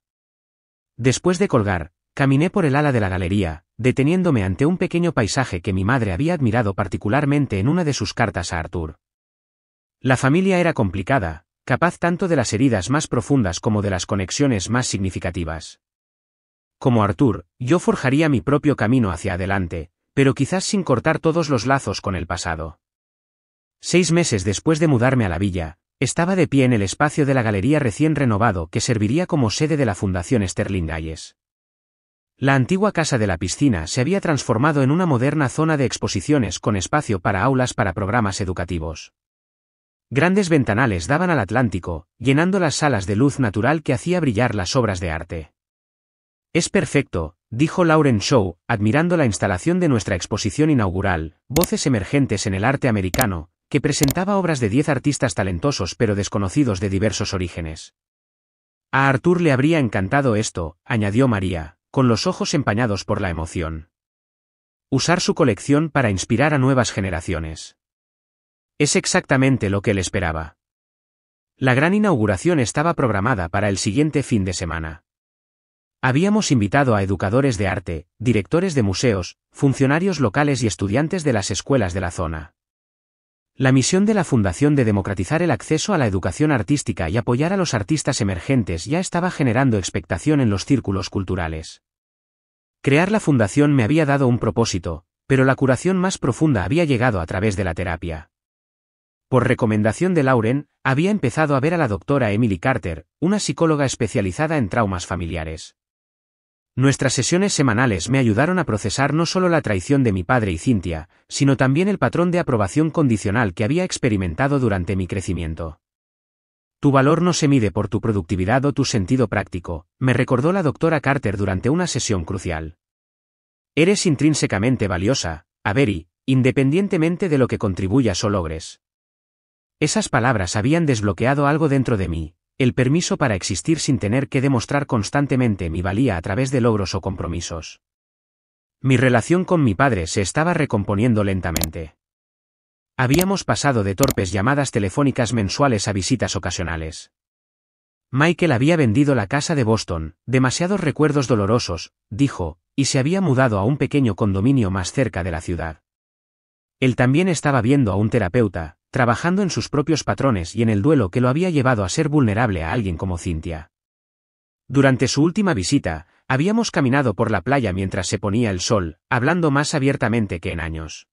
Después de colgar, caminé por el ala de la galería, deteniéndome ante un pequeño paisaje que mi madre había admirado particularmente en una de sus cartas a Arthur. La familia era complicada, capaz tanto de las heridas más profundas como de las conexiones más significativas. Como Arthur, yo forjaría mi propio camino hacia adelante, pero quizás sin cortar todos los lazos con el pasado. 6 meses después de mudarme a la villa, estaba de pie en el espacio de la galería recién renovado que serviría como sede de la Fundación Sterling Hayes. La antigua casa de la piscina se había transformado en una moderna zona de exposiciones con espacio para aulas para programas educativos. Grandes ventanales daban al Atlántico, llenando las salas de luz natural que hacía brillar las obras de arte. Es perfecto, dijo Lauren Shaw, admirando la instalación de nuestra exposición inaugural, Voces emergentes en el arte americano, que presentaba obras de 10 artistas talentosos pero desconocidos de diversos orígenes. A Arthur le habría encantado esto, añadió María, con los ojos empañados por la emoción. Usar su colección para inspirar a nuevas generaciones. Es exactamente lo que él esperaba. La gran inauguración estaba programada para el siguiente fin de semana. Habíamos invitado a educadores de arte, directores de museos, funcionarios locales y estudiantes de las escuelas de la zona. La misión de la Fundación de democratizar el acceso a la educación artística y apoyar a los artistas emergentes ya estaba generando expectación en los círculos culturales. Crear la fundación me había dado un propósito, pero la curación más profunda había llegado a través de la terapia. Por recomendación de Lauren, había empezado a ver a la doctora Emily Carter, una psicóloga especializada en traumas familiares. Nuestras sesiones semanales me ayudaron a procesar no solo la traición de mi padre y Cynthia, sino también el patrón de aprobación condicional que había experimentado durante mi crecimiento. Tu valor no se mide por tu productividad o tu sentido práctico, me recordó la doctora Carter durante una sesión crucial. Eres intrínsecamente valiosa, Avery, independientemente de lo que contribuyas o logres. Esas palabras habían desbloqueado algo dentro de mí. El permiso para existir sin tener que demostrar constantemente mi valía a través de logros o compromisos. Mi relación con mi padre se estaba recomponiendo lentamente. Habíamos pasado de torpes llamadas telefónicas mensuales a visitas ocasionales. Michael había vendido la casa de Boston, demasiados recuerdos dolorosos, dijo, y se había mudado a un pequeño condominio más cerca de la ciudad. Él también estaba viendo a un terapeuta, trabajando en sus propios patrones y en el duelo que lo había llevado a ser vulnerable a alguien como Cynthia. Durante su última visita, habíamos caminado por la playa mientras se ponía el sol, hablando más abiertamente que en años.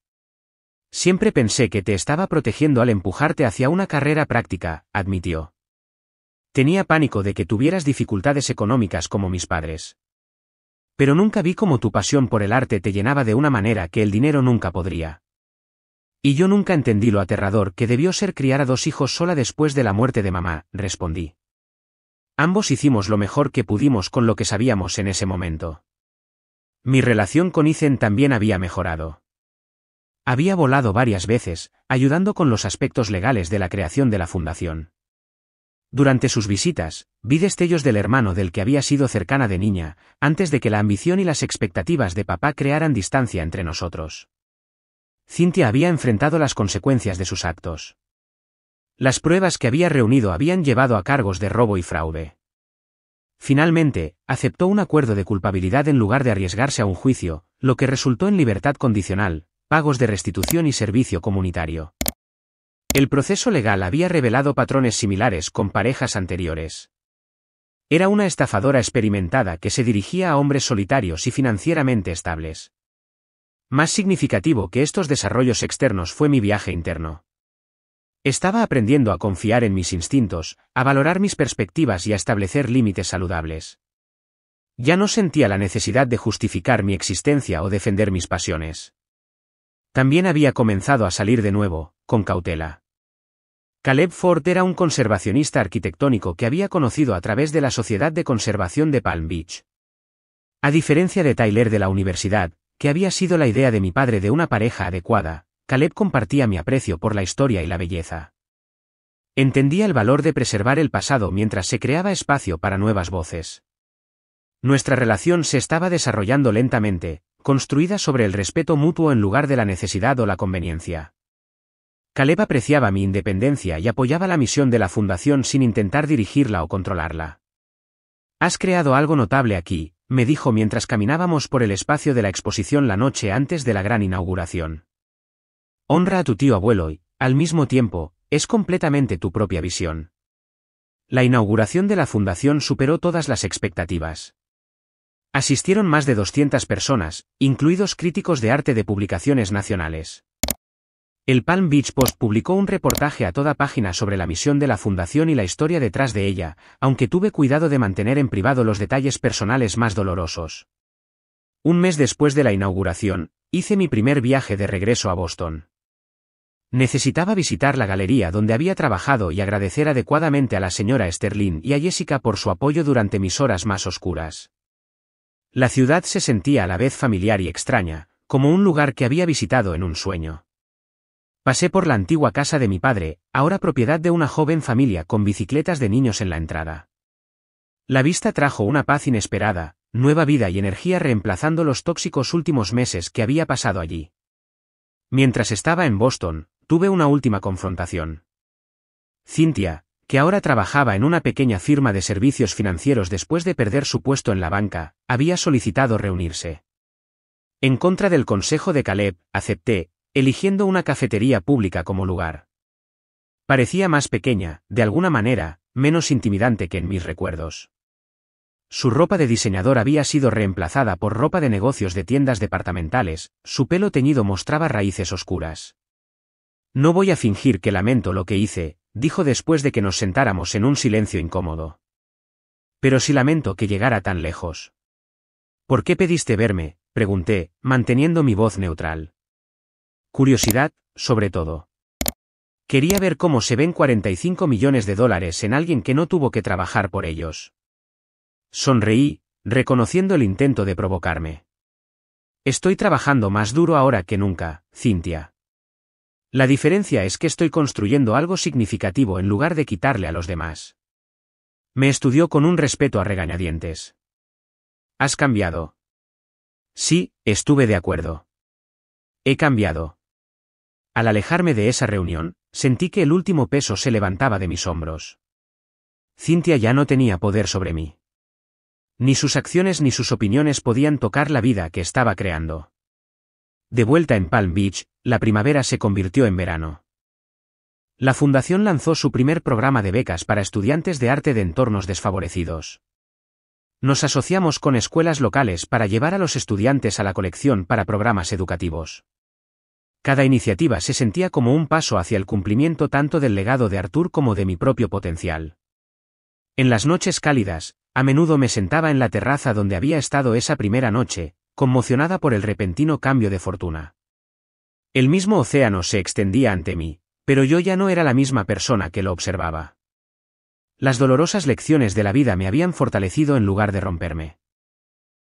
Siempre pensé que te estaba protegiendo al empujarte hacia una carrera práctica, admitió. Tenía pánico de que tuvieras dificultades económicas como mis padres. Pero nunca vi cómo tu pasión por el arte te llenaba de una manera que el dinero nunca podría. Y yo nunca entendí lo aterrador que debió ser criar a 2 hijos sola después de la muerte de mamá, respondí. Ambos hicimos lo mejor que pudimos con lo que sabíamos en ese momento. Mi relación con Ethan también había mejorado. Había volado varias veces, ayudando con los aspectos legales de la creación de la fundación. Durante sus visitas, vi destellos del hermano del que había sido cercana de niña, antes de que la ambición y las expectativas de papá crearan distancia entre nosotros. Cynthia había enfrentado las consecuencias de sus actos. Las pruebas que había reunido habían llevado a cargos de robo y fraude. Finalmente, aceptó un acuerdo de culpabilidad en lugar de arriesgarse a un juicio, lo que resultó en libertad condicional, pagos de restitución y servicio comunitario. El proceso legal había revelado patrones similares con parejas anteriores. Era una estafadora experimentada que se dirigía a hombres solitarios y financieramente estables. Más significativo que estos desarrollos externos fue mi viaje interno. Estaba aprendiendo a confiar en mis instintos, a valorar mis perspectivas y a establecer límites saludables. Ya no sentía la necesidad de justificar mi existencia o defender mis pasiones. También había comenzado a salir de nuevo, con cautela. Caleb Ford era un conservacionista arquitectónico que había conocido a través de la Sociedad de Conservación de Palm Beach. A diferencia de Tyler de la universidad, que había sido la idea de mi padre de una pareja adecuada, Caleb compartía mi aprecio por la historia y la belleza. Entendía el valor de preservar el pasado mientras se creaba espacio para nuevas voces. Nuestra relación se estaba desarrollando lentamente, construida sobre el respeto mutuo en lugar de la necesidad o la conveniencia. Caleb apreciaba mi independencia y apoyaba la misión de la fundación sin intentar dirigirla o controlarla. «Has creado algo notable aquí», me dijo mientras caminábamos por el espacio de la exposición la noche antes de la gran inauguración. «Honra a tu tío abuelo y, al mismo tiempo, es completamente tu propia visión». La inauguración de la fundación superó todas las expectativas. Asistieron más de 200 personas, incluidos críticos de arte de publicaciones nacionales. El Palm Beach Post publicó un reportaje a toda página sobre la misión de la fundación y la historia detrás de ella, aunque tuve cuidado de mantener en privado los detalles personales más dolorosos. Un mes después de la inauguración, hice mi primer viaje de regreso a Boston. Necesitaba visitar la galería donde había trabajado y agradecer adecuadamente a la señora Sterling y a Jessica por su apoyo durante mis horas más oscuras. La ciudad se sentía a la vez familiar y extraña, como un lugar que había visitado en un sueño. Pasé por la antigua casa de mi padre, ahora propiedad de una joven familia con bicicletas de niños en la entrada. La vista trajo una paz inesperada, nueva vida y energía reemplazando los tóxicos últimos meses que había pasado allí. Mientras estaba en Boston, tuve una última confrontación. Cynthia, que ahora trabajaba en una pequeña firma de servicios financieros después de perder su puesto en la banca, había solicitado reunirse. En contra del consejo de Caleb, acepté, eligiendo una cafetería pública como lugar. Parecía más pequeña, de alguna manera, menos intimidante que en mis recuerdos. Su ropa de diseñador había sido reemplazada por ropa de negocios de tiendas departamentales, su pelo teñido mostraba raíces oscuras. «No voy a fingir que lamento lo que hice», dijo después de que nos sentáramos en un silencio incómodo. «Pero sí lamento que llegara tan lejos». «¿Por qué pediste verme?», pregunté, manteniendo mi voz neutral. Curiosidad, sobre todo. Quería ver cómo se ven 45 millones de dólares en alguien que no tuvo que trabajar por ellos. Sonreí, reconociendo el intento de provocarme. Estoy trabajando más duro ahora que nunca, Cynthia. La diferencia es que estoy construyendo algo significativo en lugar de quitarle a los demás. Me estudió con un respeto a regañadientes. ¿Has cambiado? Sí, estuve de acuerdo. He cambiado. Al alejarme de esa reunión, sentí que el último peso se levantaba de mis hombros. Cynthia ya no tenía poder sobre mí. Ni sus acciones ni sus opiniones podían tocar la vida que estaba creando. De vuelta en Palm Beach, la primavera se convirtió en verano. La fundación lanzó su primer programa de becas para estudiantes de arte de entornos desfavorecidos. Nos asociamos con escuelas locales para llevar a los estudiantes a la colección para programas educativos. Cada iniciativa se sentía como un paso hacia el cumplimiento tanto del legado de Arthur como de mi propio potencial. En las noches cálidas, a menudo me sentaba en la terraza donde había estado esa primera noche, conmocionada por el repentino cambio de fortuna. El mismo océano se extendía ante mí, pero yo ya no era la misma persona que lo observaba. Las dolorosas lecciones de la vida me habían fortalecido en lugar de romperme.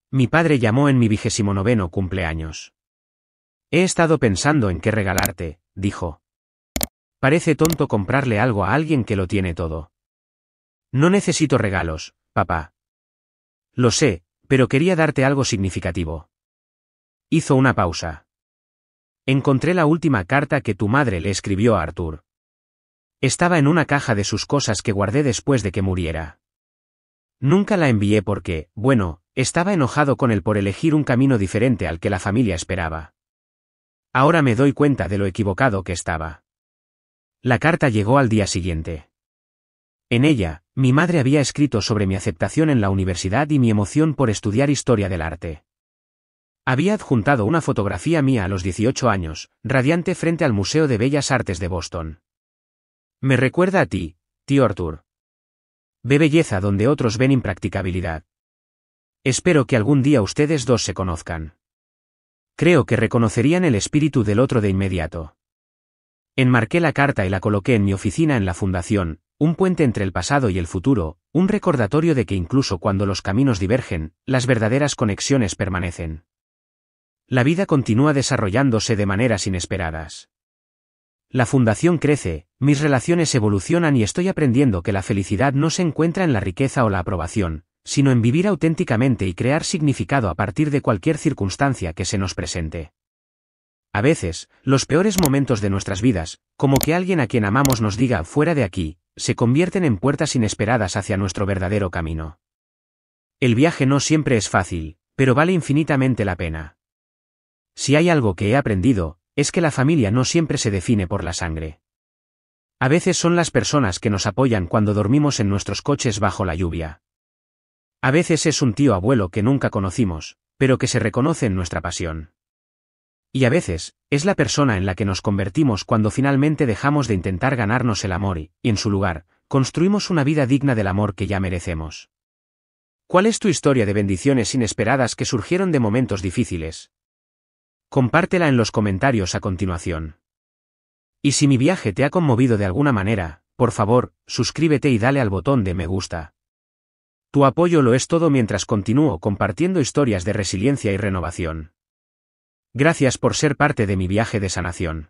Mi padre llamó en mi 29º cumpleaños. He estado pensando en qué regalarte, dijo. Parece tonto comprarle algo a alguien que lo tiene todo. No necesito regalos, papá. Lo sé, pero quería darte algo significativo. Hizo una pausa. Encontré la última carta que tu madre le escribió a Arthur. Estaba en una caja de sus cosas que guardé después de que muriera. Nunca la envié porque, bueno, estaba enojado con él por elegir un camino diferente al que la familia esperaba. Ahora me doy cuenta de lo equivocado que estaba. La carta llegó al día siguiente. En ella, mi madre había escrito sobre mi aceptación en la universidad y mi emoción por estudiar historia del arte. Había adjuntado una fotografía mía a los 18 años, radiante frente al Museo de Bellas Artes de Boston. Me recuerda a ti, tío Arthur. Ve belleza donde otros ven impracticabilidad. Espero que algún día ustedes dos se conozcan. Creo que reconocerían el espíritu del otro de inmediato. Enmarqué la carta y la coloqué en mi oficina en la fundación, un puente entre el pasado y el futuro, un recordatorio de que incluso cuando los caminos divergen, las verdaderas conexiones permanecen. La vida continúa desarrollándose de maneras inesperadas. La fundación crece, mis relaciones evolucionan y estoy aprendiendo que la felicidad no se encuentra en la riqueza o la aprobación, sino en vivir auténticamente y crear significado a partir de cualquier circunstancia que se nos presente. A veces, los peores momentos de nuestras vidas, como que alguien a quien amamos nos diga fuera de aquí, se convierten en puertas inesperadas hacia nuestro verdadero camino. El viaje no siempre es fácil, pero vale infinitamente la pena. Si hay algo que he aprendido, es que la familia no siempre se define por la sangre. A veces son las personas que nos apoyan cuando dormimos en nuestros coches bajo la lluvia. A veces es un tío abuelo que nunca conocimos, pero que se reconoce en nuestra pasión. Y a veces, es la persona en la que nos convertimos cuando finalmente dejamos de intentar ganarnos el amor y, en su lugar, construimos una vida digna del amor que ya merecemos. ¿Cuál es tu historia de bendiciones inesperadas que surgieron de momentos difíciles? Compártela en los comentarios a continuación. Y si mi viaje te ha conmovido de alguna manera, por favor, suscríbete y dale al botón de me gusta. Tu apoyo lo es todo mientras continúo compartiendo historias de resiliencia y renovación. Gracias por ser parte de mi viaje de sanación.